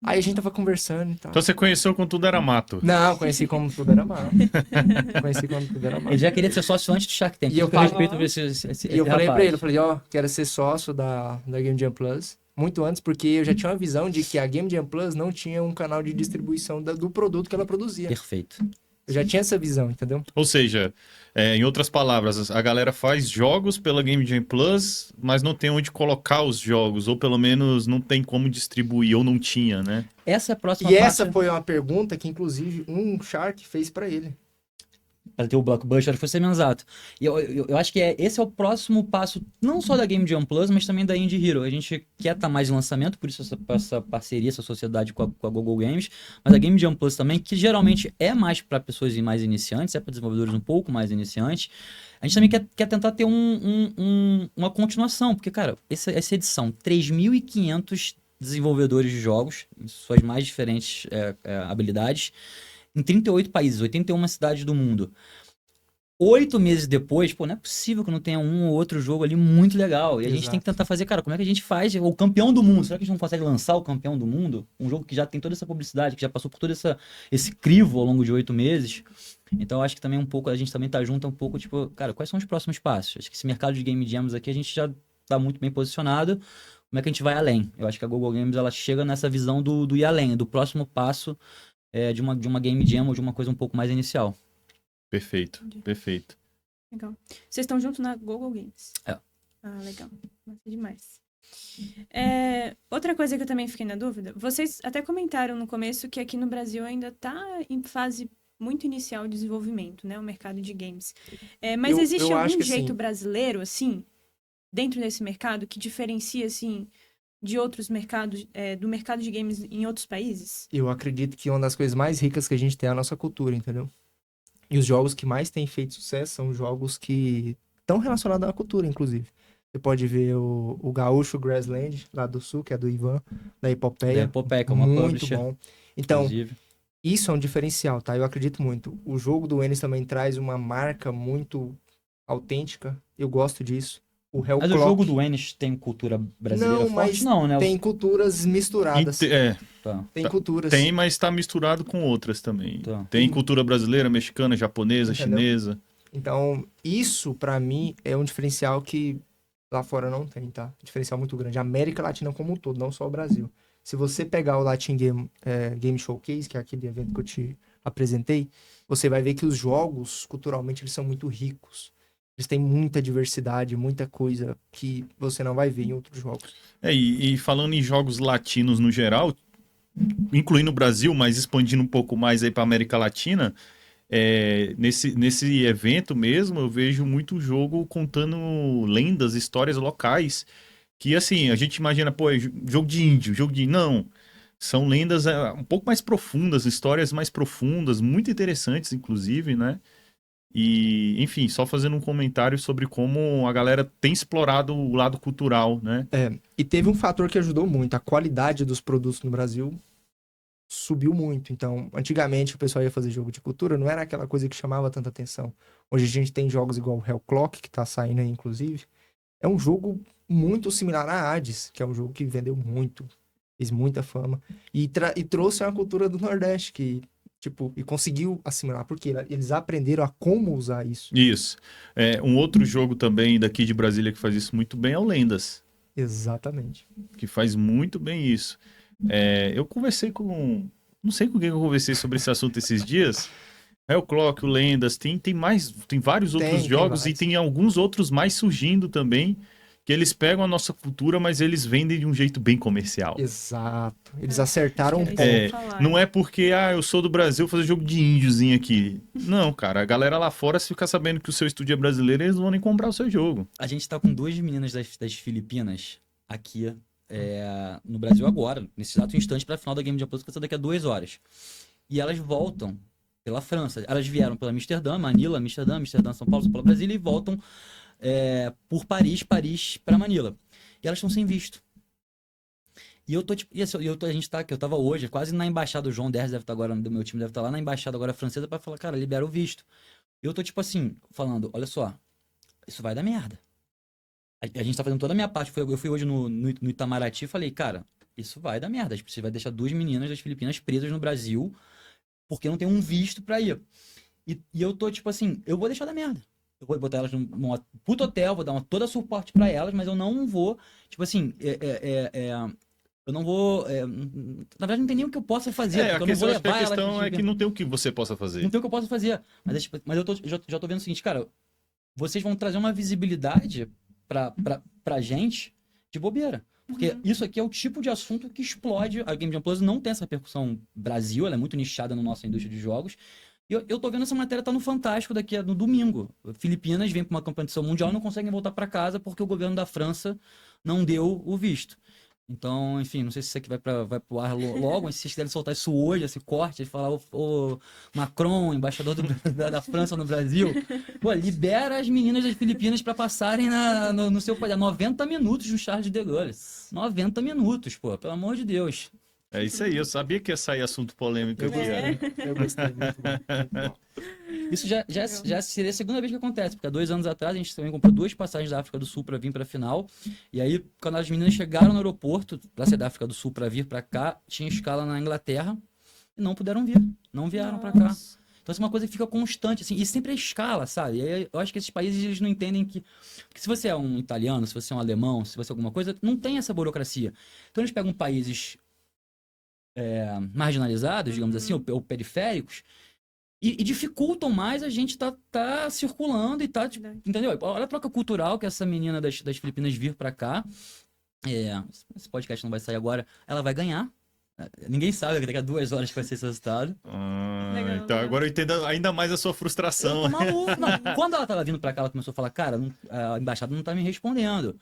Aí a gente tava conversando e tal. Então você conheceu quando tudo era mato. Não, conheci como tudo era mal. Conheci como tudo era mal. Ele já queria ser sócio antes do Shark Tank. E eu Com falei- respeito por esse E eu falei rapaz. pra ele, eu falei, quero ser sócio da Game Jam Plus. Muito antes, porque eu já tinha uma visão de que a Game Jam Plus não tinha um canal de distribuição do produto que ela produzia. Perfeito. Eu já tinha essa visão, entendeu? Ou seja, em outras palavras, a galera faz jogos pela Game Jam Plus, mas não tem onde colocar os jogos, ou pelo menos não tem como distribuir, ou não tinha, né? Essa é a próxima E parte. essa foi uma pergunta que, inclusive, um Shark fez pra ele. Para ter o Blockbuster, foi semi-exato. E eu acho que esse é o próximo passo, não só da Game Jam Plus, mas também da Indie Hero. A gente quer estar mais em lançamento, por isso essa parceria, essa sociedade com a Google Games. Mas a Game Jam Plus também, que geralmente é mais para pessoas mais iniciantes, é para desenvolvedores um pouco mais iniciantes. A gente também quer tentar ter uma continuação, porque, cara, essa edição, 3.500 desenvolvedores de jogos, em suas mais diferentes habilidades, em 38 países, 81 cidades do mundo. 8 meses depois, não é possível que não tenha um ou outro jogo ali muito legal. E a gente tem que tentar fazer, cara, como é que a gente faz o campeão do mundo? Será que a gente não consegue lançar o campeão do mundo? Um jogo que já tem toda essa publicidade, que já passou por todo esse crivo ao longo de 8 meses. Então, eu acho que também a gente também tá junto um pouco, tipo, cara, quais são os próximos passos? Acho que esse mercado de Game Jams aqui, a gente já tá muito bem posicionado. Como é que a gente vai além? Eu acho que a Google Games, ela chega nessa visão do ir além, do próximo passo de uma Game Jam ou de uma coisa um pouco mais inicial. Perfeito, perfeito. Legal. Vocês estão juntos na Google Games? É. Ah, legal. Massa demais. Outra coisa que eu também fiquei na dúvida, vocês até comentaram no começo que aqui no Brasil ainda está em fase muito inicial de desenvolvimento, né? O mercado de games. Mas existe eu acho algum que jeito sim. brasileiro, assim, dentro desse mercado, que diferencia, assim, de outros mercados, do mercado de games em outros países? Eu acredito que uma das coisas mais ricas que a gente tem é a nossa cultura, entendeu? E os jogos que mais têm feito sucesso são jogos que estão relacionados à cultura, inclusive. Você pode ver o Gaúcho Grassland, lá do Sul, que é do Ivan, da Epopeia. Da Epopeia, que é uma muito publisher, bom. Então, inclusive. isso é um diferencial, tá? Eu acredito muito. O jogo do Enes também traz uma marca muito autêntica. Eu gosto disso. O Hellclock. Mas o jogo do Enes tem cultura brasileira Não, forte? mas Não, né? tem culturas misturadas. Tá. Tem culturas. Tem, mas está misturado com outras também. Tá. Tem cultura brasileira, mexicana, japonesa, Entendeu? chinesa. Então, isso, pra mim, é um diferencial que Lá fora não tem, tá? Diferencial muito grande. A América Latina como um todo, não só o Brasil. Se você pegar o Latin Game Showcase, que é aquele evento que eu te apresentei, você vai ver que os jogos, culturalmente, eles são muito ricos. Eles têm muita diversidade, muita coisa que você não vai ver em outros jogos. E falando em jogos latinos no geral, incluindo o Brasil, mas expandindo um pouco mais aí para América Latina, nesse evento mesmo, eu vejo muito jogo contando lendas, histórias locais, que assim, a gente imagina, pô, jogo de índio, Não, são lendas um pouco mais profundas, histórias mais profundas, muito interessantes, inclusive, né? E, enfim, só fazendo um comentário sobre como a galera tem explorado o lado cultural, né? E teve um fator que ajudou muito. A qualidade dos produtos no Brasil subiu muito. Então, antigamente o pessoal ia fazer jogo de cultura, não era aquela coisa que chamava tanta atenção. Hoje a gente tem jogos igual o Hell Clock, que tá saindo aí, inclusive. É um jogo muito similar a Hades, que é um jogo que vendeu muito, fez muita fama. E trouxe uma cultura do Nordeste, que, tipo, e conseguiu assimilar, porque eles aprenderam a como usar isso. Isso. Um outro jogo também daqui de Brasília que faz isso muito bem é o Lendas. Exatamente. Que faz muito bem isso. Eu conversei com... Não sei com quem eu conversei sobre esse assunto esses dias. O Clock, o Lendas, tem vários outros jogos e tem alguns outros mais surgindo também, que eles pegam a nossa cultura, mas eles vendem de um jeito bem comercial. Exato. Eles acertaram um ponto. Não é porque, eu sou do Brasil, vou fazer jogo de índiozinho aqui. Não, cara, a galera lá fora, se ficar sabendo que o seu estúdio é brasileiro, eles vão nem comprar o seu jogo. A gente tá com 2 meninas das Filipinas aqui no Brasil agora, nesse exato instante, pra final da Game Jam Plus, que vai ser daqui a 2 horas. E elas voltam pela França. Elas vieram pela Amsterdã, Manila, Amsterdã, São Paulo, Brasília, e voltam por Paris para Manila. E elas estão sem visto. E eu tô, tipo, a gente tá, que eu tava hoje, quase na embaixada, o João Derres deve estar agora, do meu time deve estar lá na embaixada agora francesa pra falar, cara, libera o visto. E eu tô, tipo assim, falando, olha só, isso vai dar merda. A gente tá fazendo toda a minha parte, eu fui hoje no Itamaraty e falei, cara, isso vai dar merda, você vai deixar 2 meninas das Filipinas presas no Brasil, porque não tem um visto pra ir. E eu tô, tipo assim, eu vou deixar dar merda. Eu vou botar elas num puto hotel, vou dar todo suporte pra elas, mas eu não vou, tipo assim, eu não vou... na verdade, não tem nem o que eu possa fazer, porque eu não vou levar elas... A questão é que não tem o que você possa fazer. Não tem o que eu possa fazer. Mas eu já tô vendo o seguinte, cara, vocês vão trazer uma visibilidade pra gente de bobeira. Porque isso aqui é o tipo de assunto que explode. A Game Jam Plus não tem essa repercussão Brasil, ela é muito nichada na nossa indústria de jogos. E eu tô vendo essa matéria tá no Fantástico no domingo. Filipinas vêm para uma competição mundial e não conseguem voltar para casa porque o governo da França não deu o visto. Então, enfim, não sei se isso aqui vai pro ar logo, mas se vocês quiserem soltar isso hoje, esse corte, falar o Macron, embaixador da França no Brasil, pô, libera as meninas das Filipinas para passarem no seu país. 90 minutos no Charles de Gaulle. 90 minutos, pô, pelo amor de Deus. É isso aí, eu sabia que ia sair assunto polêmico aqui. Eu gostei muito bom. Isso já seria a segunda vez que acontece, porque há 2 anos atrás a gente também comprou 2 passagens da África do Sul para vir para a final. E aí, quando as meninas chegaram no aeroporto, para ser da África do Sul para vir para cá, tinha escala na Inglaterra e não puderam vir. Não vieram para cá. Então, isso é uma coisa que fica constante, assim, e sempre é escala, sabe? E aí, eu acho que esses países, eles não entendem que se você é um italiano, se você é um alemão, se você é alguma coisa, não tem essa burocracia. Então, eles pegam países marginalizados, digamos assim, ou periféricos, e dificultam mais a gente tá circulando e tá, tipo, entendeu? Olha a troca cultural que essa menina das Filipinas vir pra cá. Esse podcast não vai sair agora, ela vai ganhar. Ninguém sabe, daqui a 2 horas que vai ser esse resultado. Então agora eu entendo ainda mais a sua frustração. Eu tô maluco. Não, quando ela tava vindo pra cá, ela começou a falar, cara, a embaixada não tá me respondendo.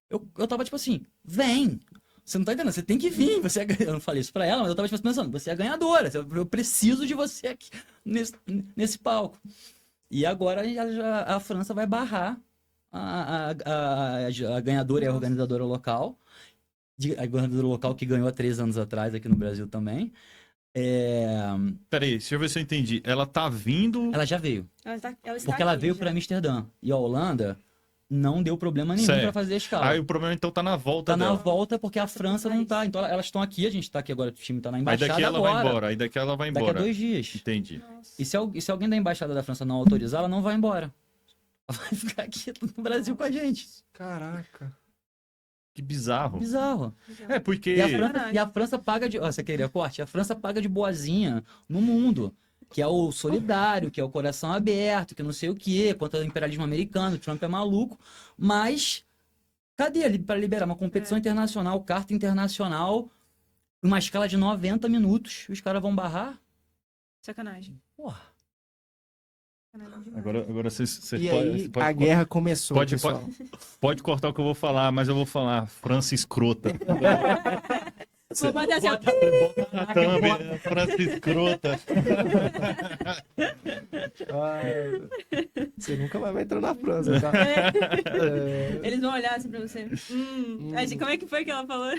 Eu tava tipo assim, vem! Você não tá entendendo, você tem que vir, eu não falei isso pra ela, mas eu tava tipo, pensando, você é a ganhadora, eu preciso de você aqui nesse palco. E agora a França vai barrar a ganhadora e a organizadora local, a organizadora local que ganhou há 3 anos atrás aqui no Brasil também. Peraí, deixa eu ver se eu entendi. Ela tá vindo... Ela já veio. Ela está Porque ela aqui veio já. pra Amsterdã. E a Holanda não deu problema nenhum pra fazer a escala. Aí o problema então tá na volta Tá dela. na volta porque a França não tá. Então elas estão aqui, a gente tá aqui agora, o time tá na Aí embaixada daqui ela agora. vai embora. Aí daqui ela vai embora. Daqui a 2 dias. Entendi. Nossa. E se alguém da embaixada da França não autorizar, ela não vai embora. vai ficar aqui no Brasil com a gente. Caraca. Que bizarro. Bizarro. É, porque... E a França paga de... Ó, você queria corte? A França paga de boazinha no mundo. Que é o solidário, que é o coração aberto, que não sei o quê, contra o imperialismo americano, o Trump é maluco. Mas, cadê ali para liberar uma competição internacional, carta internacional, uma escala de 90 minutos? Os caras vão barrar? Sacanagem. Porra. Sacanagem demais. Agora você E pode, aí, você pode- a guerra começou, pode- pessoal. pode cortar o que eu vou falar, mas eu vou falar França escrota. Vou mandar assim, ó. Na thumb, né? França escrota. Você nunca mais vai entrar na França, tá? É. Eles vão olhar assim pra você. Como é que foi que ela falou?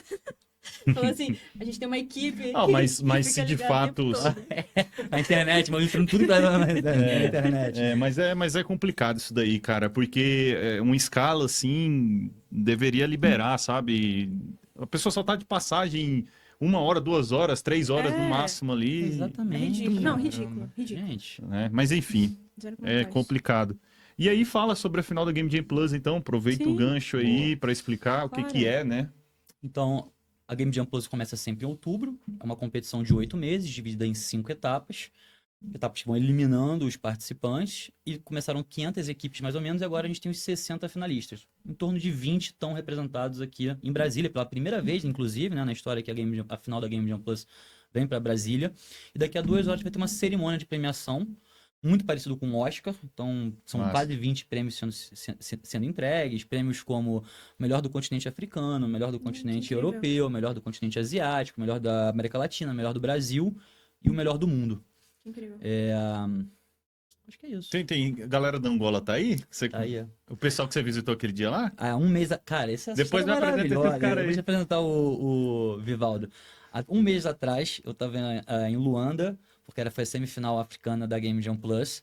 Falou assim, a gente tem uma equipe. Ah, mas que se fica de ligada o tempo fato... todo. A internet, mostrando tudo na internet. Mas é complicado isso daí, cara, porque uma escala assim deveria liberar, sabe? A pessoa só tá de passagem 1 hora, 2 horas, 3 horas no máximo ali. É Exatamente. ridículo. Não, ridículo. Gente, Né? Mas enfim, Zero é comentários. complicado. E aí fala sobre a final da Game Jam Plus, então aproveita o Sim. gancho aí pra explicar o que Claro. que é, né? então, a Game Jam Plus começa sempre em outubro. É uma competição de 8 meses, dividida em 5 etapas. Etapas que vão eliminando os participantes. E começaram 500 equipes mais ou menos, e agora a gente tem os 60 finalistas. Em torno de 20 estão representados aqui em Brasília, pela primeira vez, inclusive, né, na história que a final da Game Jam Plus vem para Brasília. E daqui a 2 horas vai ter uma cerimônia de premiação, muito parecido com o Oscar. Então, são Massa. quase 20 prêmios sendo entregues. Prêmios como melhor do continente africano, melhor do continente incrível. europeu, melhor do continente asiático, melhor da América Latina, melhor do Brasil e o melhor do mundo. Incrível. Acho que é isso. Tem galera da Angola tá aí? Tá aí, ó. O pessoal que você visitou aquele dia lá? Há um mês... Cara, esse é Depois história me apresenta esses maravilhosa. caras Eu vou aí. te apresentar o Vivaldo. Há um mês atrás, eu tava em Luanda, porque foi a semifinal africana da Game Jam Plus.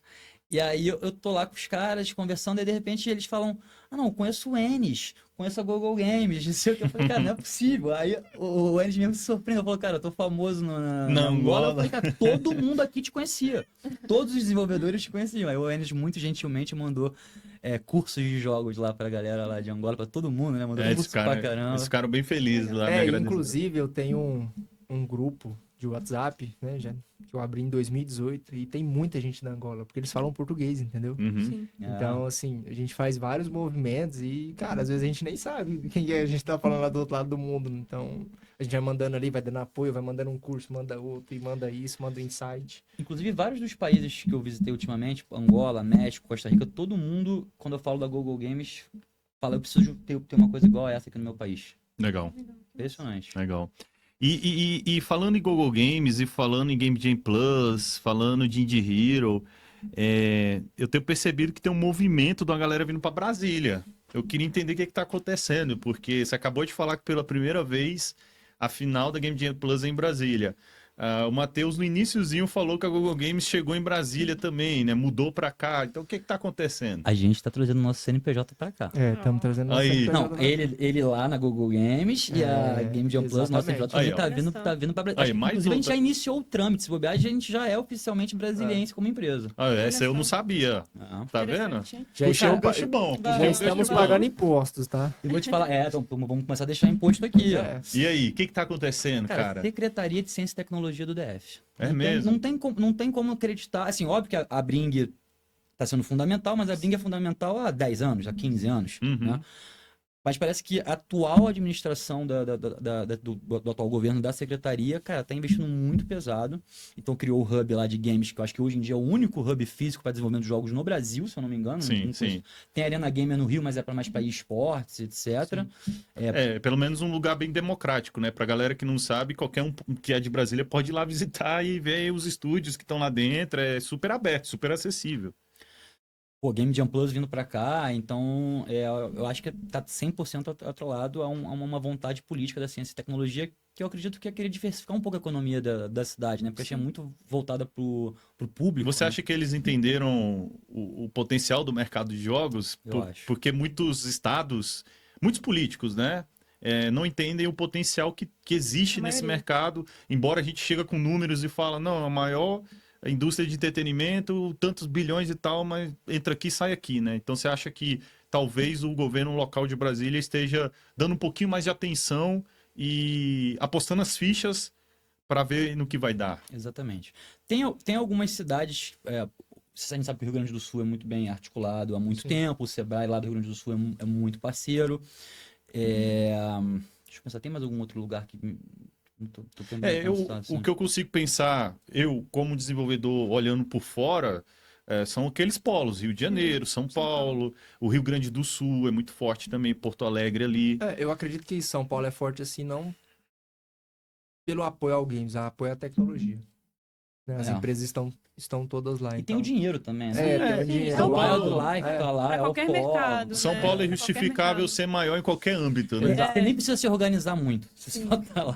E aí eu tô lá com os caras conversando, e de repente eles falam: ah, não, conheço o Enes, conheço a Google Games, não sei o que. Eu falei, cara, não é possível. Aí o Enes mesmo se surpreendeu, falou, cara, eu tô famoso na Angola. Eu falei, cara, todo mundo aqui te conhecia. Todos os desenvolvedores te conheciam. Aí o Enes muito gentilmente mandou cursos de jogos lá pra galera lá de Angola, pra todo mundo, né? Mandou curso pra caramba. Eles ficaram bem felizes lá, me agradecendo. Inclusive eu tenho um grupo de WhatsApp, né, que eu abri em 2018 e tem muita gente da Angola, porque eles falam português, entendeu? Uhum. Sim. Então, assim, a gente faz vários movimentos e, cara, às vezes a gente nem sabe quem é a gente tá falando lá do outro lado do mundo. Então, a gente vai mandando ali, vai dando apoio, vai mandando um curso, manda outro, e manda isso, manda um insight. Inclusive, vários dos países que eu visitei ultimamente, tipo Angola, México, Costa Rica, todo mundo, quando eu falo da Google Games, fala, eu preciso ter uma coisa igual a essa aqui no meu país. Legal. Impressionante. Legal. E falando em Google Games e falando em Game Jam Plus, falando de Indie Hero, eu tenho percebido que tem um movimento de uma galera vindo para Brasília. Eu queria entender o que está acontecendo, porque você acabou de falar que pela primeira vez a final da Game Jam Plus é em Brasília. O Matheus, no iniciozinho, falou que a Google Games chegou em Brasília também, né? Mudou para cá. Então, o que está acontecendo? A gente tá trazendo o nosso CNPJ pra cá. Estamos trazendo Aí. Não, ele lá na Google Games e a Game Jam Plus, nosso CNPJ Aí, também ó. tá vindo pra Aí, Brasília. mais Inclusive, a gente outra. já iniciou o trâmite. Se bobear, a gente já é oficialmente brasiliense como empresa. Essa eu não sabia. Ah. Tá vendo? Interessante, hein? Já, Puxar um estamos, peixe bom. puxar um já peixe estamos bom. pagando impostos, tá? E vou te falar, então, vamos começar a deixar imposto aqui, ó. É. E aí, o que está acontecendo, Cara, cara? Secretaria de Ciência e Tecnologia do DF. É Não tem- mesmo? não tem como acreditar. Assim, óbvio que a Bring está sendo fundamental, mas a Bring é fundamental há 10 anos, há 15 anos. Uhum. Né? Mas parece que a atual administração do atual governo da secretaria, cara, tá investindo muito pesado. Então criou o hub lá de games, que eu acho que hoje em dia é o único hub físico para desenvolvimento de jogos no Brasil, se eu não me engano. Sim, Não sim. conheço. Tem a Arena Gamer no Rio, mas é para mais para esportes, etc. Pelo menos um lugar bem democrático, né? Pra galera que não sabe, qualquer um que é de Brasília pode ir lá visitar e ver os estúdios que estão lá dentro. É super aberto, super acessível. Pô, Game Jam Plus vindo pra cá, então eu acho que tá 100% atrelado a uma vontade política da ciência e tecnologia, que eu acredito que é querer diversificar um pouco a economia da cidade, né? Porque achei muito voltada pro público. Você né? acha que eles entenderam o potencial do mercado de jogos? Eu acho. Porque muitos estados, muitos políticos, né? Não entendem o potencial que existe A nesse maioria. mercado, embora a gente chega com números e fala, não, a maior a indústria de entretenimento, tantos bilhões e tal, mas entra aqui e sai aqui, né? Então você acha que talvez o governo local de Brasília esteja dando um pouquinho mais de atenção e apostando as fichas para ver no que vai dar? Exatamente. Tem algumas cidades. A gente sabe que o Rio Grande do Sul é muito bem articulado há muito Sim. tempo. O Sebrae lá do Rio Grande do Sul é muito parceiro. Deixa eu pensar, tem mais algum outro lugar que. Tô tentando pensar, assim. O que eu consigo pensar, eu como desenvolvedor olhando por fora, são aqueles polos, Rio de Janeiro, São Paulo, o Rio Grande do Sul é muito forte também, Porto Alegre ali. Eu acredito que São Paulo é forte assim, não pelo apoio ao games, apoio à tecnologia. Né? As empresas estão todas lá. E então... tem o dinheiro também, né? tem o sim, dinheiro. São O Paulo, do Life tá lá, pra é o qualquer polo. mercado, São né? Paulo é Qualquer justificável mercado. ser maior em qualquer âmbito, né? Exato. Você nem precisa se organizar muito. Você Sim. só tá lá.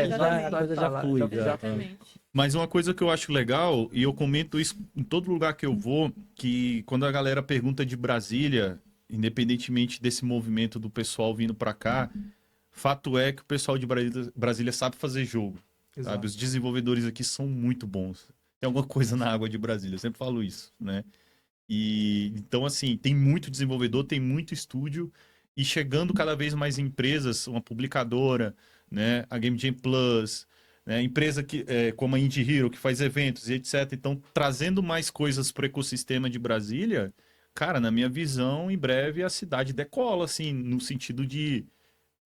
Exatamente. A coisa já flui. Exatamente. Mas uma coisa que eu acho legal, e eu comento isso em todo lugar que eu vou, que quando a galera pergunta de Brasília, independentemente desse movimento do pessoal vindo pra cá, fato é que o pessoal de Brasília sabe fazer jogo. Exato. Sabe? Os desenvolvedores aqui são muito bons. Tem alguma coisa na água de Brasília, eu sempre falo isso, né? E então, assim, tem muito desenvolvedor, tem muito estúdio, e chegando cada vez mais empresas, uma publicadora, né? A Game Jam Plus, né? Empresa como a Indie Hero, que faz eventos e etc. Então, trazendo mais coisas para o ecossistema de Brasília, cara, na minha visão, em breve a cidade decola, assim, no sentido de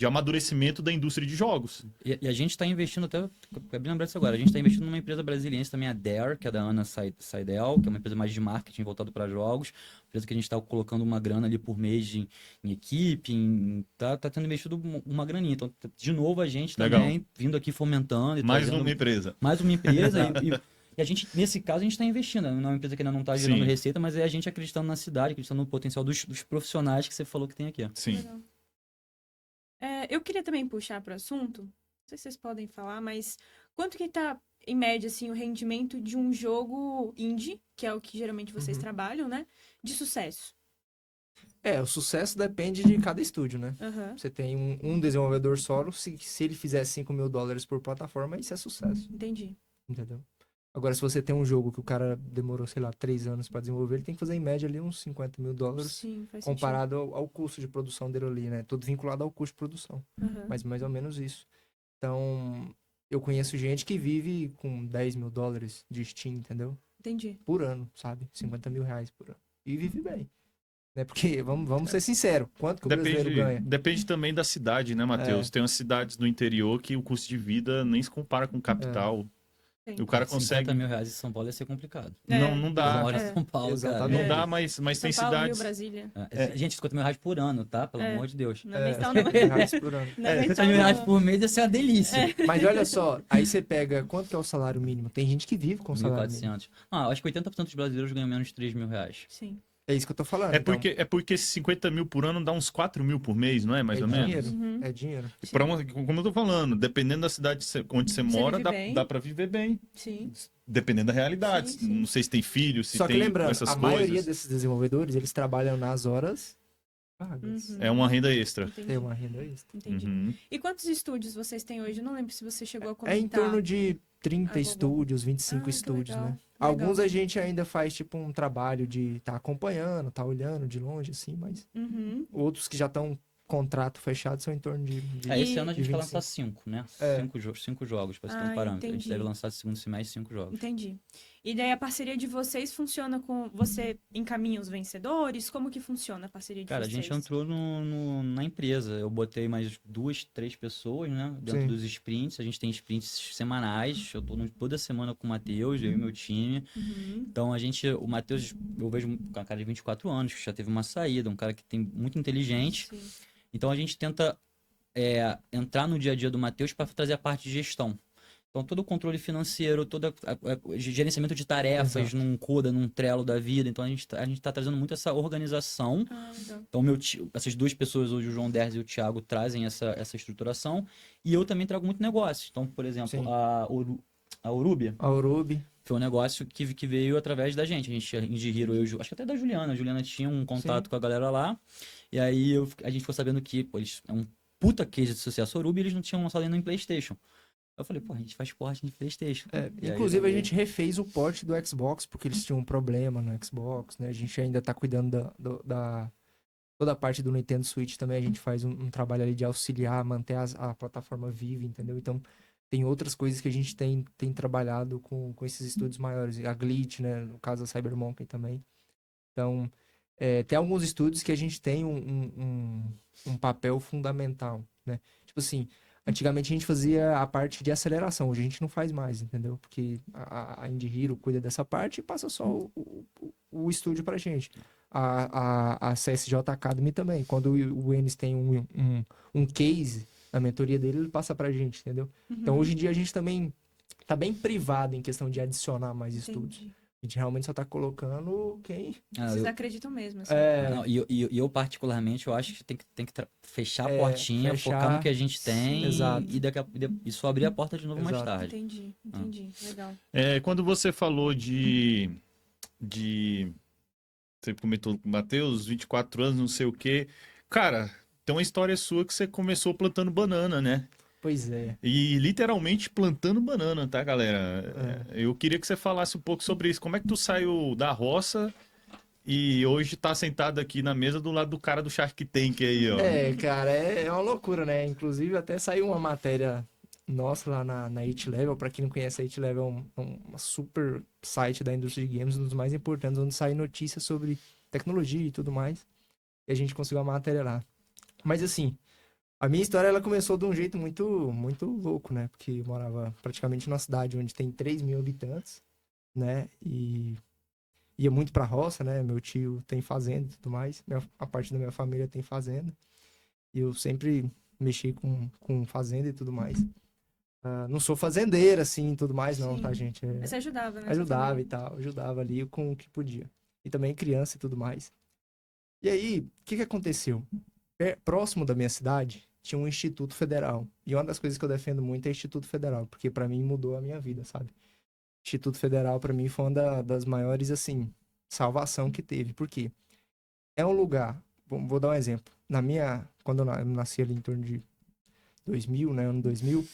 amadurecimento da indústria de jogos. E a gente está investindo, até acabei de lembrar disso agora, a gente está investindo numa empresa brasiliense também, a Dare, que é da Ana Seidel, que é uma empresa mais de marketing voltada para jogos, empresa que a gente está colocando uma grana ali por mês em equipe, tá tendo investido uma graninha. Então, de novo, a gente também vindo aqui fomentando. Mais uma empresa. Mais uma empresa e a gente, nesse caso, a gente está investindo. Não é uma empresa que ainda não está gerando receita, mas é a gente acreditando na cidade, acreditando no potencial dos profissionais que você falou que tem aqui. Sim. Legal. Eu queria também puxar para o assunto, não sei se vocês podem falar, mas quanto que tá, em média, assim, o rendimento de um jogo indie, que é o que geralmente vocês trabalham, né? De sucesso. O sucesso depende de cada estúdio, né? Aham. Você tem um desenvolvedor solo, se ele fizer $5 mil por plataforma, isso é sucesso, Entendi. entendeu? Agora, se você tem um jogo que o cara demorou, sei lá, 3 anos pra desenvolver, ele tem que fazer em média ali uns $50 mil Sim, faz comparado ao custo de produção dele ali, né? Tudo vinculado ao custo de produção. sentido. Aham. Mas mais ou menos isso. Então, eu conheço gente que vive com $10 mil de Steam, entendeu? Entendi. Por ano, sabe? R$50 mil por ano. E vive bem. Né? Porque, vamos ser sinceros, quanto que o brasileiro ganha? Depende também da cidade, né, Matheus? Tem umas cidades do interior que o custo de vida nem se compara com capital. E o cara consegue... R$50 mil em São Paulo ia ser complicado. Não dá. Eu moro em São Paulo, Exatamente. Não dá, mas tem São Paulo, cidades... Rio, Brasília. Gente, R$50 mil por ano, tá? Pelo amor de Deus. Não é mensal, não. R$50 por ano. Não é R$50 mensal, mil não. por mês ia ser uma delícia. Mas olha só, aí você pega, quanto que é o salário mínimo? Tem gente que vive com o salário mínimo. 1.400. Eu acho que 80% dos brasileiros ganham menos de R$3 mil. Sim. É isso que eu tô falando. É porque esses 50 mil por ano dá uns 4 mil por mês, não é? Mais ou menos? Dinheiro. Uhum. É dinheiro. Como eu tô falando, dependendo da cidade onde você mora, vive bem. dá pra viver bem. Sim. Dependendo da realidade. Sim, sim. Não sei se tem filho, se Só que tem lembrando, essas a coisas. maioria desses desenvolvedores, eles trabalham nas horas pagas. Uhum. É uma renda extra. Entendi. Tem uma renda extra. Entendi. Uhum. E quantos estúdios vocês têm hoje? Eu não lembro se você chegou a É comentar. em torno de 30 Ah, estúdios, 25 que estúdios, legal. né? Legal. Alguns a gente ainda faz, tipo, um trabalho de tá acompanhando, tá olhando de longe, assim, mas Uhum. outros que já estão contrato fechado são em torno de Esse ano a gente vai 25. lançar 5, né? É. 5 jogos, pra você ter um parâmetro. A gente Entendi. deve lançar no segundo semestre 5 jogos. Entendi. E daí a parceria de vocês funciona com... Você encaminha os vencedores? Como que funciona a parceria de Cara, a vocês? gente entrou na empresa. Eu botei mais 2, 3 pessoas, né? Dentro Sim. dos sprints. A gente tem sprints semanais. Eu tô toda semana com o Matheus, eu e meu time. Uhum. Então o Matheus, eu vejo com a cara de 24 anos, que já teve uma saída, um cara que tem muito inteligente. Sim. Então a gente tenta entrar no dia a dia do Matheus para trazer a parte de gestão. Então todo o controle financeiro, todo o gerenciamento de tarefas Exato. num Coda, num Trello da vida. Então a gente tá trazendo muito essa organização. Legal. Então essas 2 pessoas hoje, o João Derz e o Thiago, trazem essa estruturação. E eu também trago muito negócio. Então, por exemplo, Sim. a Urubia A Urubi. foi um negócio que veio através da gente. A gente, Indie Hero, acho que até da Juliana. A Juliana tinha um contato Sim. com a galera lá. E aí a gente ficou sabendo que eles é um puta case de sucesso. A Urubi, eles não tinham lançado ainda em PlayStation. Eu falei, pô, a gente faz porte de PlayStation. E aí Inclusive, eu a gente refez o port do Xbox, porque eles tinham um problema no Xbox, né? A gente ainda tá cuidando da toda a parte do Nintendo Switch também. A gente faz um trabalho ali de auxiliar, manter a plataforma viva, entendeu? Então, tem outras coisas que a gente tem trabalhado com esses estúdios maiores. A Glitch, né? No caso, a Cybermonkey também. Então, tem alguns estúdios que a gente tem um papel fundamental, né? Tipo assim, antigamente a gente fazia a parte de aceleração, hoje a gente não faz mais, entendeu? Porque a Indie Hero cuida dessa parte e passa só o estúdio pra gente. A CSJ Academy também. Quando o Enes tem um case na mentoria dele, ele passa pra gente, entendeu? Então, hoje em dia, a gente também tá bem privado em questão de adicionar mais estúdios. Entendi. A gente realmente só tá colocando quem... Vocês acreditam mesmo, assim. Não, e eu, particularmente, eu acho que tem que fechar a portinha, fechar- focar no que a gente tem Exato. e só abrir a porta de novo mais Exato. tarde. Entendi. Legal. Quando você falou de... Você comentou com o Matheus, 24 anos, não sei o quê. Cara, tem uma história sua que você começou plantando banana, né? Pois é. E literalmente plantando banana, tá, galera? Eu queria que você falasse um pouco sobre isso. Como é que tu saiu da roça e hoje tá sentado aqui na mesa do lado do cara do Shark Tank aí, ó? Cara, é uma loucura, né? Inclusive, até saiu uma matéria nossa lá na It Level. Pra quem não conhece, a It Level é um super site da indústria de games, um dos mais importantes, onde sai notícias sobre tecnologia e tudo mais. E a gente conseguiu a matéria lá. Mas assim, a minha história ela começou de um jeito muito, muito louco, né? Porque eu morava praticamente numa cidade onde tem 3 mil habitantes, né? E ia muito pra roça, né? Meu tio tem fazenda e tudo mais. A parte da minha família tem fazenda. E eu sempre mexi com fazenda e tudo mais. Não sou fazendeiro, assim, e tudo mais, não, Sim. tá, gente? Mas você ajudava, né? Ajudava e tal, ajudava ali com o que podia. E também criança e tudo mais. E aí, o que aconteceu? Próximo da minha cidade, tinha um Instituto Federal. E uma das coisas que eu defendo muito é Instituto Federal, porque pra mim mudou a minha vida, sabe? Instituto Federal pra mim foi uma das maiores, assim, salvação que teve. Por quê? É um lugar, vou dar um exemplo. Quando eu nasci ali em torno de 2000, né, ano 2000,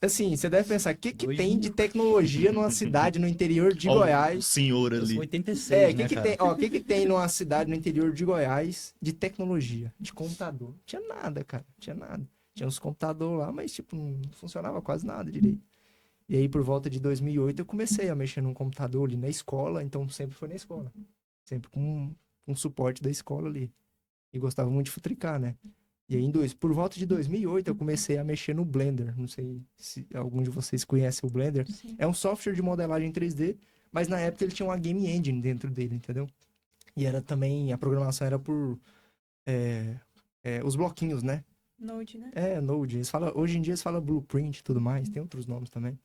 assim, você deve pensar, o que tem de tecnologia numa cidade no interior de Ó, Goiás? o senhor Eu sou ali. 86, né, Que cara? tem, ó, que tem numa cidade no interior de Goiás de tecnologia, de computador? Tinha nada, cara, tinha nada. Tinha uns computadores lá, mas, tipo, não funcionava quase nada direito. E aí, por volta de 2008, eu comecei a mexer num computador ali na escola, então sempre foi na escola. Sempre com suporte da escola ali. E gostava muito de futricar, né? E aí, por volta de 2008, eu comecei a mexer no Blender. Não sei se algum de vocês conhece o Blender. Sim. É um software de modelagem 3D, mas na época ele tinha uma game engine dentro dele, entendeu? E era também, a programação era por os bloquinhos, né? Node, né? Node. Hoje em dia eles falam Blueprint e tudo mais, tem outros nomes também.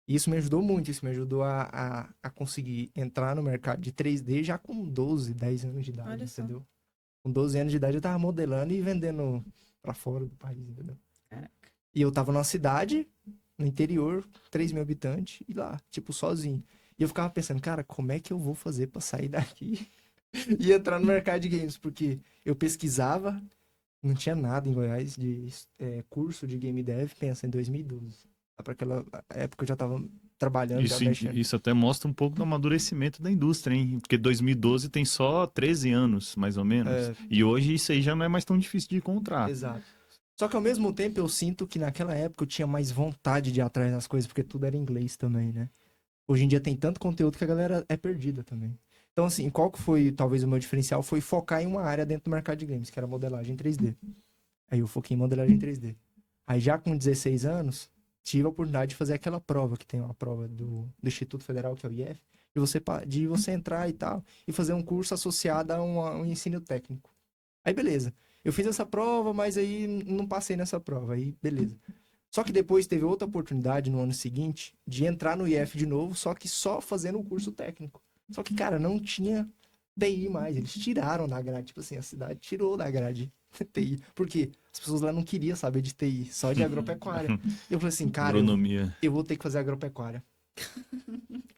E isso me ajudou muito, isso me ajudou a conseguir entrar no mercado de 3D já com 12, 10 anos de idade, Olha só. entendeu? Com 12 anos de idade eu tava modelando e vendendo pra fora do país, entendeu? Caraca. E eu tava numa cidade, no interior, 3 mil habitantes, e lá, tipo, sozinho. E eu ficava pensando, cara, como é que eu vou fazer pra sair daqui e entrar no mercado de games? Porque eu pesquisava, não tinha nada em Goiás de curso de game dev, pensa, em 2012. Para aquela época eu já tava trabalhando, já mexendo. Isso até mostra um pouco do amadurecimento da indústria, hein? Porque 2012 tem só 13 anos, mais ou menos. E hoje isso aí já não é mais tão difícil de encontrar. Exato. Só que ao mesmo tempo eu sinto que naquela época eu tinha mais vontade de ir atrás das coisas, porque tudo era em inglês também, né? Hoje em dia tem tanto conteúdo que a galera é perdida também. Então, assim, qual que foi, talvez, o meu diferencial? Foi focar em uma área dentro do mercado de games, que era modelagem 3D. Aí eu foquei em modelagem 3D. Aí já com 16 anos, tive a oportunidade de fazer aquela prova, que tem uma prova do Instituto Federal, que é o IF, de você entrar e tal, e fazer um curso associado a um ensino técnico. Aí, beleza. Eu fiz essa prova, mas aí não passei nessa prova. Aí, beleza. Só que depois teve outra oportunidade no ano seguinte de entrar no IF de novo, só que só fazendo o curso técnico. Só que, cara, não tinha TI mais. Eles tiraram da grade. Tipo assim, a cidade tirou da grade TI. Por quê? As pessoas lá não queriam saber de TI, só de agropecuária. Eu falei assim, cara, Agronomia. eu vou ter que fazer agropecuária.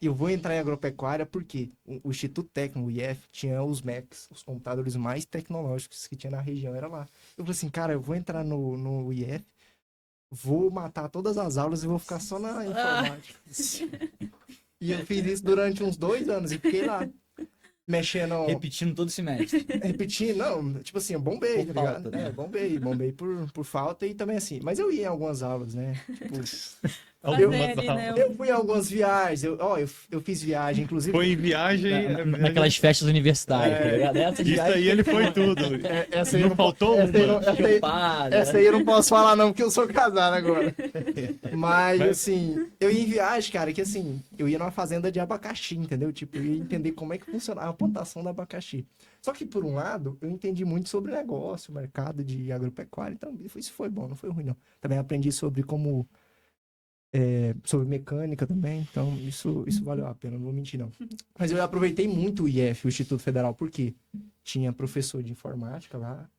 Eu vou entrar em agropecuária porque o Instituto Técnico, o IF, tinha os Macs, os computadores mais tecnológicos que tinha na região, era lá. Eu falei assim, cara, eu vou entrar no IF vou matar todas as aulas e vou ficar só na informática. E eu fiz isso durante uns 2 anos e fiquei lá, mexendo... Repetindo todo semestre. Repetindo, não, tipo assim, eu bombei, Por tá ligado? falta, né? Bombei por falta e também assim, mas eu ia em algumas aulas, né? Tipo, Algumas Fazer ali, aulas. né, eu fui em algumas viagens, eu fiz viagem, inclusive... Foi em viagem. Naquelas festas universitárias, tá ligado? Essa Isso aí ele foi tudo. Essa aí Não faltou essa aí uma. não- essa aí- Chupada. Essa aí eu não posso falar não, porque eu sou casado agora. Mas, assim, eu ia em viagem, cara, que assim, eu ia numa fazenda de abacaxi, entendeu? Tipo, eu ia entender como é que funcionava a plantação do abacaxi. Só que, por um lado, eu entendi muito sobre negócio, mercado de agropecuária, então isso foi bom, não foi ruim, não. Também aprendi sobre como... sobre mecânica também, então isso valeu a pena, não vou mentir, não. Mas eu aproveitei muito o IF, o Instituto Federal, porque tinha professor de informática lá,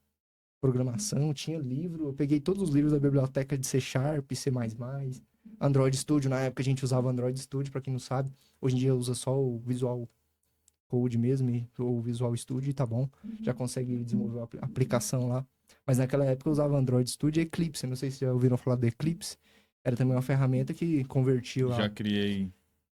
programação, tinha livro, eu peguei todos os livros da biblioteca de C Sharp, C++, Android Studio, na época a gente usava Android Studio, para quem não sabe, hoje em dia usa só o Visual Code mesmo, ou o Visual Studio e tá bom, já consegue desenvolver a aplicação lá, mas naquela época eu usava Android Studio e Eclipse, não sei se já ouviram falar do Eclipse, era também uma ferramenta que convertiu Já criei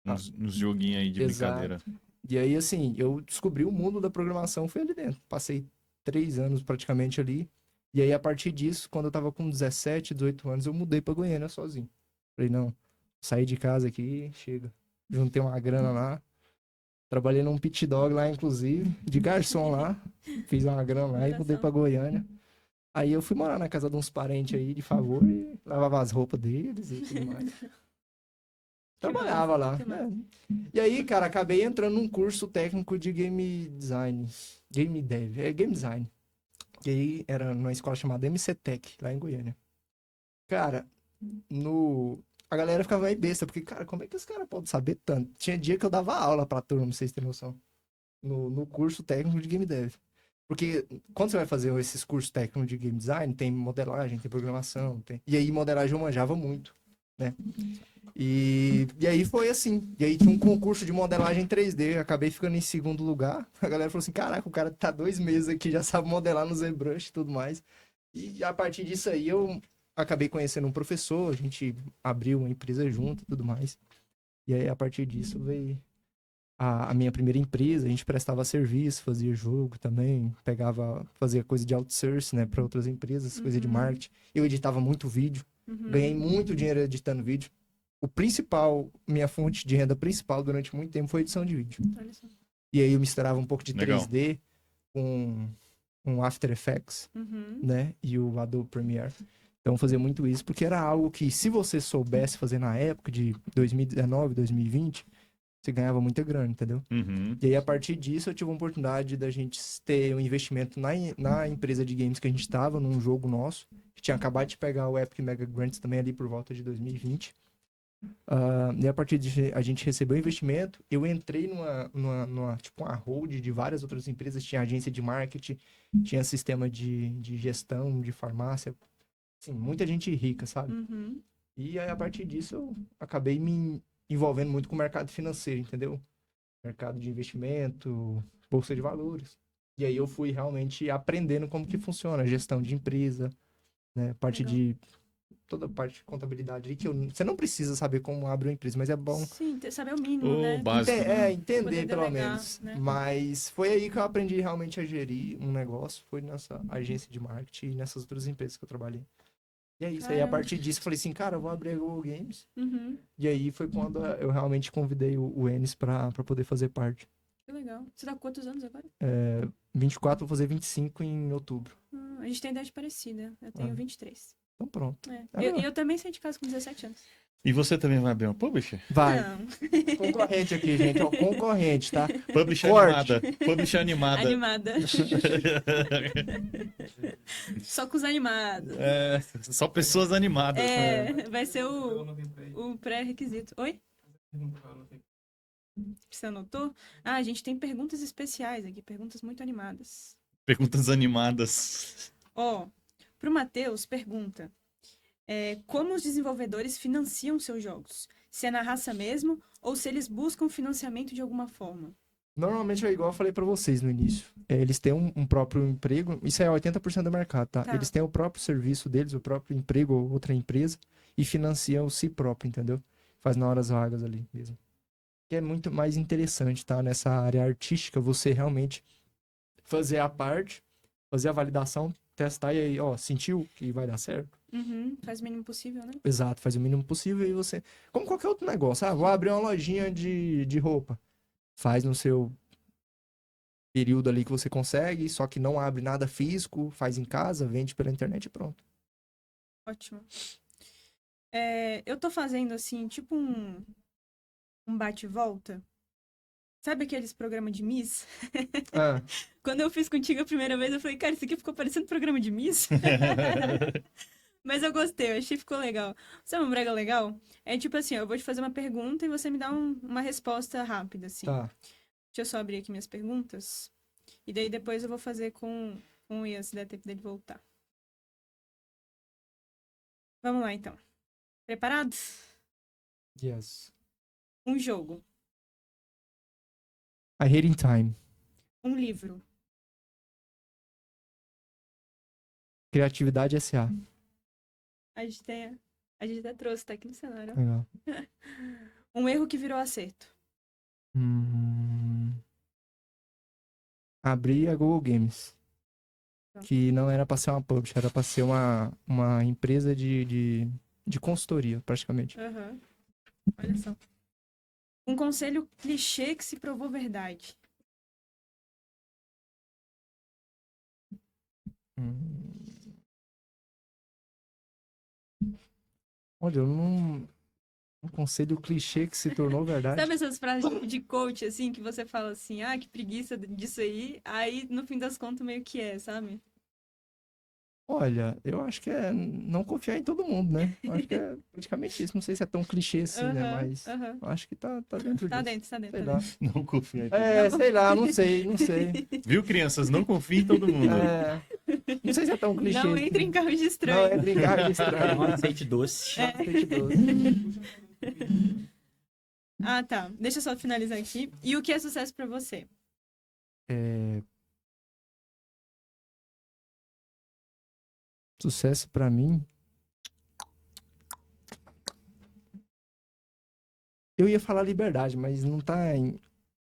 uns joguinhos aí de Exato. brincadeira. E aí, assim, eu descobri o mundo da programação, foi ali dentro. Passei 3 anos praticamente ali. E aí, a partir disso, quando eu tava com 17, 18 anos, eu mudei pra Goiânia sozinho. Falei, não, saí de casa aqui, chega. Juntei uma grana lá. Trabalhei num pit dog lá, inclusive, de garçom lá. Fiz uma grana lá e mudei pra Goiânia. Aí eu fui morar na casa de uns parentes aí, de favor, e lavava as roupas deles e tudo mais. Trabalhava lá, né? E aí, cara, acabei entrando num curso técnico de game design. Game dev, game design. E aí era numa escola chamada MCTech, lá em Goiânia. Cara, a galera ficava meio besta, porque, cara, como é que os caras podem saber tanto? Tinha dia que eu dava aula pra turma, pra vocês terem noção. No curso técnico de game dev. Porque quando você vai fazer esses cursos técnicos de game design, tem modelagem, tem programação, tem... E aí modelagem eu manjava muito, né? E aí foi assim. E aí tinha um concurso de modelagem 3D. Acabei ficando em segundo lugar. A galera falou assim: caraca, o cara tá 2 meses aqui, já sabe modelar no ZBrush e tudo mais. E a partir disso aí eu acabei conhecendo um professor. A gente abriu uma empresa junto e tudo mais. E aí a partir disso veio a minha primeira empresa. A gente prestava serviço, fazia jogo também. Fazia coisa de outsource, né, para outras empresas, coisa de marketing. Eu editava muito vídeo. Ganhei muito dinheiro editando vídeo. Minha fonte de renda principal durante muito tempo foi edição de vídeo. Olha só. E aí eu misturava um pouco de Legal. 3D com After Effects, né? E o Adobe Premiere. Então eu fazia muito isso, porque era algo que, se você soubesse fazer na época de 2019, 2020, você ganhava muita grana, entendeu? Uhum. E aí, a partir disso, eu tive a oportunidade da gente ter um investimento na empresa de games que a gente estava, num jogo nosso, que tinha acabado de pegar o Epic Mega Grants também ali por volta de 2020. E a partir disso, a gente recebeu investimento. Eu entrei numa tipo, uma hold de várias outras empresas. Tinha agência de marketing, tinha sistema de gestão, de farmácia. Assim, muita gente rica, sabe? E aí, a partir disso, eu acabei me envolvendo muito com o mercado financeiro, entendeu? Mercado de investimento, bolsa de valores. E aí eu fui realmente aprendendo como que funciona a gestão de empresa, né? Toda a parte de contabilidade ali, você não precisa saber como abre uma empresa, mas é bom Sim, saber o mínimo, O né? básico. entender Poder pelo delegar, menos. né? Mas foi aí que eu aprendi realmente a gerir um negócio, foi nessa agência de marketing e nessas outras empresas que eu trabalhei. E é isso. Aí a Caramba. partir disso eu falei assim, cara, eu vou abrir a Google Games. Uhum. E aí foi quando eu realmente convidei o Enes pra poder fazer parte. Que legal. Você tá com quantos anos agora? 24, vou fazer 25 em outubro. A gente tem idade parecida. Eu tenho 23. Então pronto. Eu também saí de casa com 17 anos. E você também vai abrir uma publisher? Vai. Não. Concorrente aqui, gente. Ó, concorrente, tá? Publisher Corte. animada. Publisher animada. Animada. Só com os animados. É, só pessoas animadas. Vai ser o pré-requisito. Oi? Você anotou? A gente tem perguntas especiais aqui, perguntas muito animadas. Perguntas animadas. Pro Matheus, pergunta. Como os desenvolvedores financiam seus jogos? Se é na raça mesmo ou se eles buscam financiamento de alguma forma? Normalmente é igual eu falei pra vocês no início. Eles têm um próprio emprego, isso é 80% do mercado, tá? Tá. Eles têm o próprio serviço deles, o próprio emprego ou outra empresa e financiam si próprio, entendeu? Faz na horas vagas ali mesmo. Que é muito mais interessante, tá? Nessa área artística, você realmente fazer a parte, fazer a validação, testar e aí, ó, sentiu que vai dar certo? Uhum, faz o mínimo possível, né? Exato, faz o mínimo possível e você... Como qualquer outro negócio, vou abrir uma lojinha de roupa. Faz no seu período ali que você consegue, só que não abre nada físico, faz em casa, vende pela internet e pronto. Ótimo. Eu tô fazendo, assim, tipo um bate-volta. Sabe aqueles programas de Miss? Ah, Quando eu fiz contigo a primeira vez, eu falei, cara, isso aqui ficou parecendo programa de Miss. Mas eu gostei, eu achei que ficou legal. Sabe um brega legal? É tipo assim, ó, eu vou te fazer uma pergunta e você me dá uma resposta rápida, assim. tá. Deixa eu só abrir aqui minhas perguntas. E daí depois eu vou fazer com o Ian, se der tempo dele voltar. Vamos lá, então. Preparados? Yes. Um jogo. I Hate in Time. Um livro. Criatividade S.A. A gente até trouxe, tá aqui no cenário. ó. Legal. Um erro que virou acerto. Abri a Google Games. Tá. Que não era pra ser uma publisher, era pra ser uma empresa de consultoria, praticamente. Aham. Olha só. Um conselho clichê que se provou verdade. Hum. Olha, eu não... Um conselho clichê que se tornou verdade. Sabe essas frases tipo de coach, assim, que você fala assim, ah, que preguiça disso aí no fim das contas meio que é, sabe? Olha, eu acho que é não confiar em todo mundo, né? Eu acho que é praticamente isso. Não sei se é tão clichê assim, né? Aham, Mas aham. eu acho que tá dentro Tá disso. dentro, tá dentro. Sei Tá lá. dentro. Não confia em Sei lá, não sei. Viu, crianças? Não confia em todo mundo. Não sei se é tão clichê. Não entre em carro de Não, estranho. entre em carro de estranho. Não aceite doce. Aceite doce. Ah, tá. Deixa eu só finalizar aqui. E o que é sucesso pra você? Sucesso pra mim. Eu ia falar liberdade, mas não tá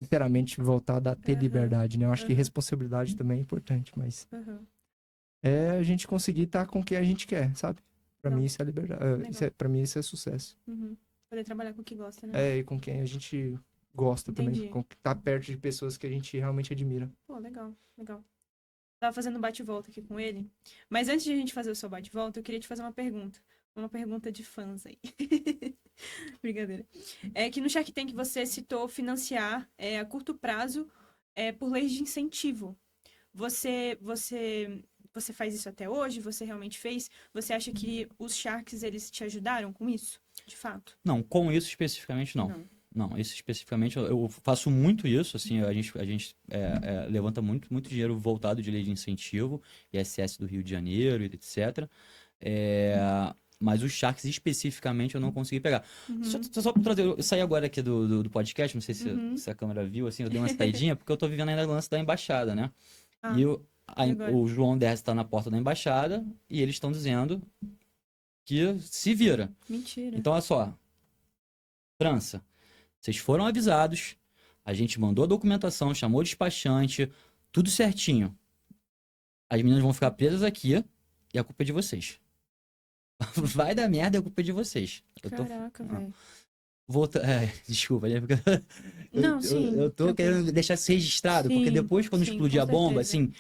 inteiramente voltado a ter Aham, liberdade, né? Eu acho que aham. responsabilidade também é importante, mas Aham. é a gente conseguir estar com o que a gente quer, sabe? Pra Não. mim isso é liberdade. Legal. Pra mim isso é sucesso. Uhum. Poder trabalhar com o que gosta, né? E com quem a gente gosta Entendi. também, com tá perto de pessoas que a gente realmente admira. Pô, legal, legal. Tava fazendo um bate-volta aqui com ele. Mas antes de a gente fazer o seu bate-volta, eu queria te fazer uma pergunta. Uma pergunta de fãs aí. Brincadeira. É que no Shark Tank você citou financiar a curto prazo por leis de incentivo. Você faz isso até hoje? Você realmente fez? Você acha que os Sharks, eles te ajudaram com isso? De fato? Não, com isso especificamente não. Não, isso especificamente eu faço muito isso, assim, a gente levanta muito dinheiro voltado de lei de incentivo, ISS do Rio de Janeiro, etc. Mas os Sharks especificamente eu não consegui pegar. Uhum. Só pra trazer, eu saí agora aqui do podcast, não sei Uhum. se a câmera viu, assim, eu dei uma saidinha, porque eu tô vivendo ainda o lance da embaixada, né? Ah, E agora? o João Derres tá na porta da embaixada e eles estão dizendo que se vira. Mentira. Então, olha só. França, vocês foram avisados, a gente mandou a documentação, chamou o despachante, tudo certinho. As meninas vão ficar presas aqui e a culpa é de vocês. Vai dar merda e a culpa é de vocês. Caraca, velho. Desculpa, né? Não, sim, Eu tô tranquilo. querendo deixar isso registrado, porque Sim, depois, quando sim, explodir com a bomba, certeza. assim,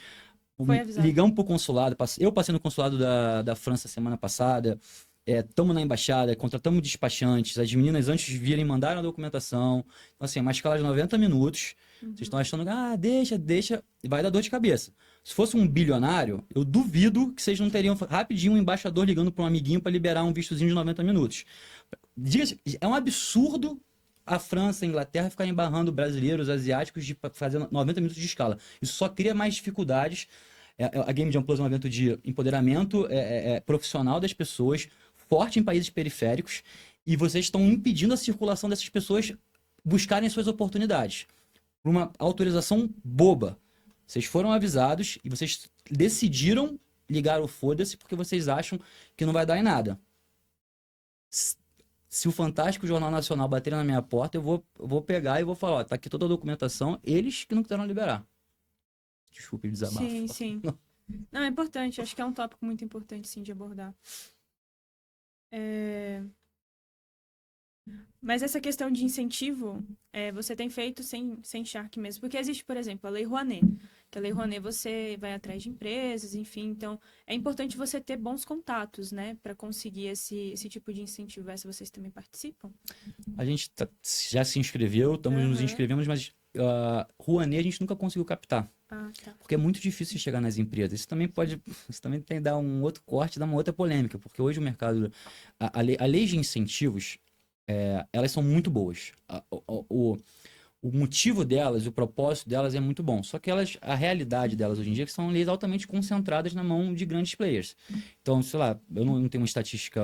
Foi avisado. ligamos pro consulado, eu passei no consulado da França semana passada, estamos na embaixada, contratamos despachantes, as meninas antes de virem mandaram a documentação, então assim, uma escala de 90 minutos, vocês estão achando que, deixa, vai dar dor de cabeça. Se fosse um bilionário, eu duvido que vocês não teriam rapidinho um embaixador ligando para um amiguinho para liberar um vistozinho de 90 minutos. Diga-se, é um absurdo a França e a Inglaterra ficarem barrando brasileiros, asiáticos de fazer 90 minutos de escala. Isso só cria mais dificuldades. A Game Jam Plus é um evento de empoderamento profissional das pessoas, forte em países periféricos, e vocês estão impedindo a circulação dessas pessoas buscarem suas oportunidades. por uma autorização boba. Vocês foram avisados e vocês decidiram ligar o foda-se porque vocês acham que não vai dar em nada. Se o Fantástico Jornal Nacional bater na minha porta, eu vou pegar e vou falar, ó, tá aqui toda a documentação, eles que não quiseram liberar. Desculpe o desabafo. Sim, sim. Não, é importante. Acho que é um tópico muito importante, sim, de abordar. Mas essa questão de incentivo, você tem feito sem Shark mesmo. Porque existe, por exemplo, a Lei Rouanet. Que a Lei Rouanet você vai atrás de empresas, enfim. Então, é importante você ter bons contatos, né? Para conseguir esse tipo de incentivo. Essa vocês também participam? A gente já se inscreveu, nos inscrevemos, mas Rouanet a gente nunca conseguiu captar. Ah, tá. Porque é muito difícil chegar nas empresas. Isso também tem que dar um outro corte, dar uma outra polêmica. Porque hoje o mercado... A lei de incentivos, elas são muito boas. O motivo delas, o propósito delas é muito bom. Só que a realidade delas hoje em dia são leis altamente concentradas na mão de grandes players. Então, sei lá, eu não tenho uma estatística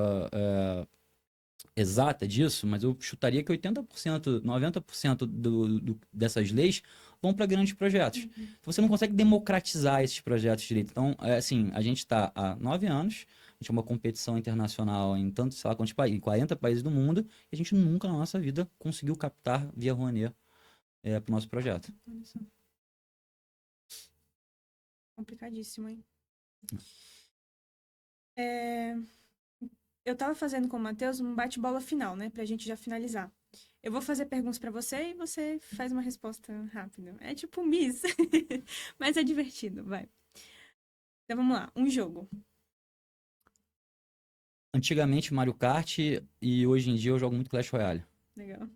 exata disso, mas eu chutaria que 80%, 90% dessas leis vão para grandes projetos. Então, você não consegue democratizar esses projetos direito. Então, assim, a gente está há 9 anos, a gente é uma competição internacional em tanto, sei lá, quantos países, 40 países do mundo, e a gente nunca na nossa vida conseguiu captar via Rouanet para o nosso projeto. Olha só. Complicadíssimo, hein? Eu tava fazendo com o Matheus um bate-bola final, né? Pra gente já finalizar. Eu vou fazer perguntas pra você e você faz uma resposta rápida. É tipo Miss, mas é divertido, vai. Então vamos lá, um jogo. Antigamente Mario Kart e hoje em dia eu jogo muito Clash Royale. Legal.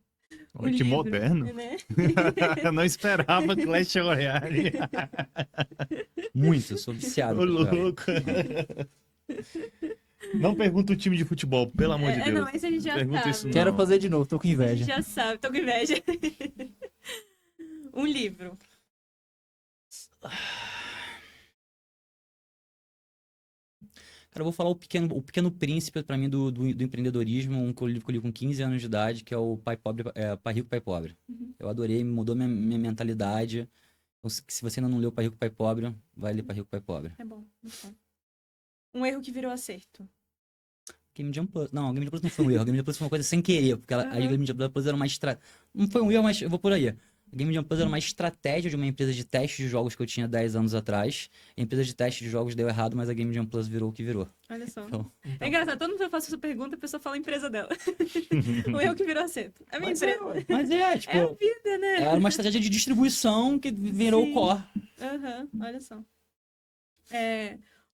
Olha que moderno. Né? Eu não esperava Clash Royale. Muito, eu sou viciado. Ô, louco. Não pergunta o time de futebol, pelo amor de Deus. Não, esse a gente já Pergunta sabe. isso não. Quero fazer de novo, tô com A inveja. gente já sabe, tô com inveja. Um livro. Cara, eu vou falar o Pequeno Príncipe, pra mim, do empreendedorismo, um livro que eu li com 15 anos de idade, que é o Pai Rico, Pai Pobre. Eu adorei, mudou minha mentalidade. Então, se você ainda não leu Pai Rico, Pai Pobre, vai ler Pai Rico, Pai Pobre. É bom, muito bom. Um erro que virou acerto. Game Jam Plus. Não, Game Jam Plus não foi um erro. A Game Jam Plus foi uma coisa sem querer, porque a Game Jam Plus era uma Não foi um erro, mas eu vou por aí. A Game Jam Plus era uma estratégia de uma empresa de teste de jogos que eu tinha 10 anos atrás. A empresa de teste de jogos deu errado, mas a Game Jam Plus virou o que virou. Olha só. Então, É engraçado, todo mundo que eu faço essa pergunta, a pessoa fala a empresa dela. O erro que virou acerto. É a minha empresa. mas tipo... É a vida, né? Era uma estratégia de distribuição que virou Sim. o core. Olha só.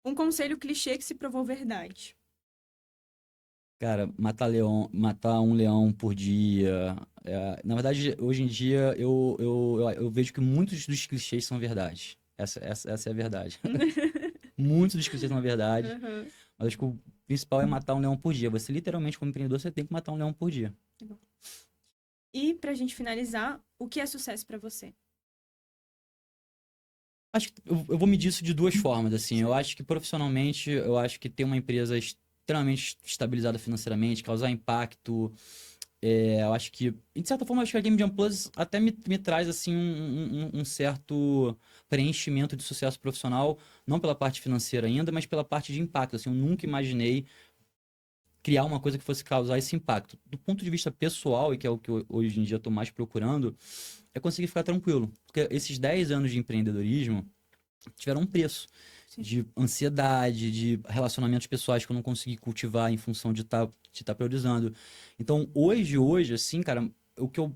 Um conselho clichê que se provou verdade. Cara, matar um leão por dia. Na verdade, hoje em dia, eu vejo que muitos dos clichês são verdade. Essa é a verdade. Muitos dos clichês são verdade. Mas acho que o principal é matar um leão por dia. Você, literalmente, como empreendedor, você tem que matar um leão por dia. E, pra gente finalizar, o que é sucesso pra você? Acho que eu vou medir isso de duas formas, assim. Eu acho que, profissionalmente, eu acho que ter uma empresa extremamente estabilizada financeiramente, causar impacto. Eu acho que, de certa forma, acho que a Game Jam Plus até me traz assim um certo preenchimento de sucesso profissional, não pela parte financeira ainda, mas pela parte de impacto. Assim, eu nunca imaginei criar uma coisa que fosse causar esse impacto. Do ponto de vista pessoal, e que é o que hoje em dia eu estou mais procurando, é conseguir ficar tranquilo. Porque esses 10 anos de empreendedorismo tiveram um preço. De ansiedade, de relacionamentos pessoais que eu não consegui cultivar em função de estar priorizando. Então, hoje, assim, cara, o que eu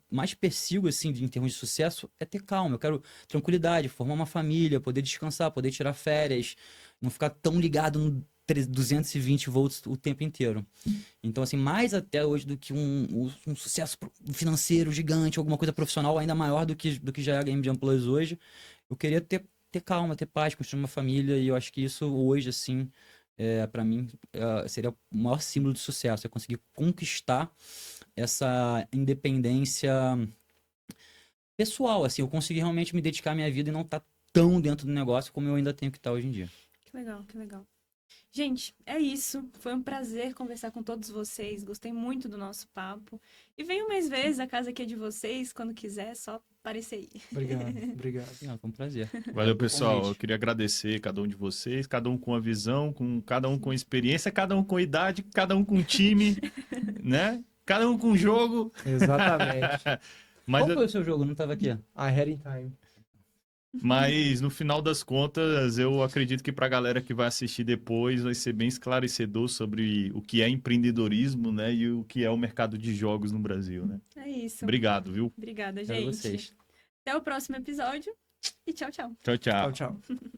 mais persigo, assim, em termos de sucesso, é ter calma. Eu quero tranquilidade, formar uma família, poder descansar, poder tirar férias, não ficar tão ligado no 220 volts o tempo inteiro. Então, assim, mais até hoje do que um sucesso financeiro gigante, alguma coisa profissional ainda maior do que já é a Game Jam Plus hoje, eu queria ter calma, ter paz, construir uma família, e eu acho que isso hoje, assim, para mim, seria o maior símbolo de sucesso, é conseguir conquistar essa independência pessoal, assim, eu conseguir realmente me dedicar à minha vida e não estar tão dentro do negócio como eu ainda tenho que estar hoje em dia. Que legal, que legal. Gente, é isso. Foi um prazer conversar com todos vocês. Gostei muito do nosso papo. E venham mais vezes, a casa aqui é de vocês. Quando quiser, é só aparecer aí. Obrigado. Não, foi um prazer. Valeu, pelo pessoal. Eu convite. queria agradecer cada um de vocês, cada um com a visão, cada um com experiência, cada um com idade, cada um com time, né? Cada um com jogo. Exatamente. Mas, Qual foi o seu jogo? Eu não tava aqui. Ahead in time. mas no final das contas, eu acredito que para a galera que vai assistir depois vai ser bem esclarecedor sobre o que é empreendedorismo, né? E o que é o mercado de jogos no Brasil, né? É isso. Obrigado, viu? Obrigada, Quero gente. vocês. Até o próximo episódio e tchau, tchau. Tchau, tchau. Tchau, tchau.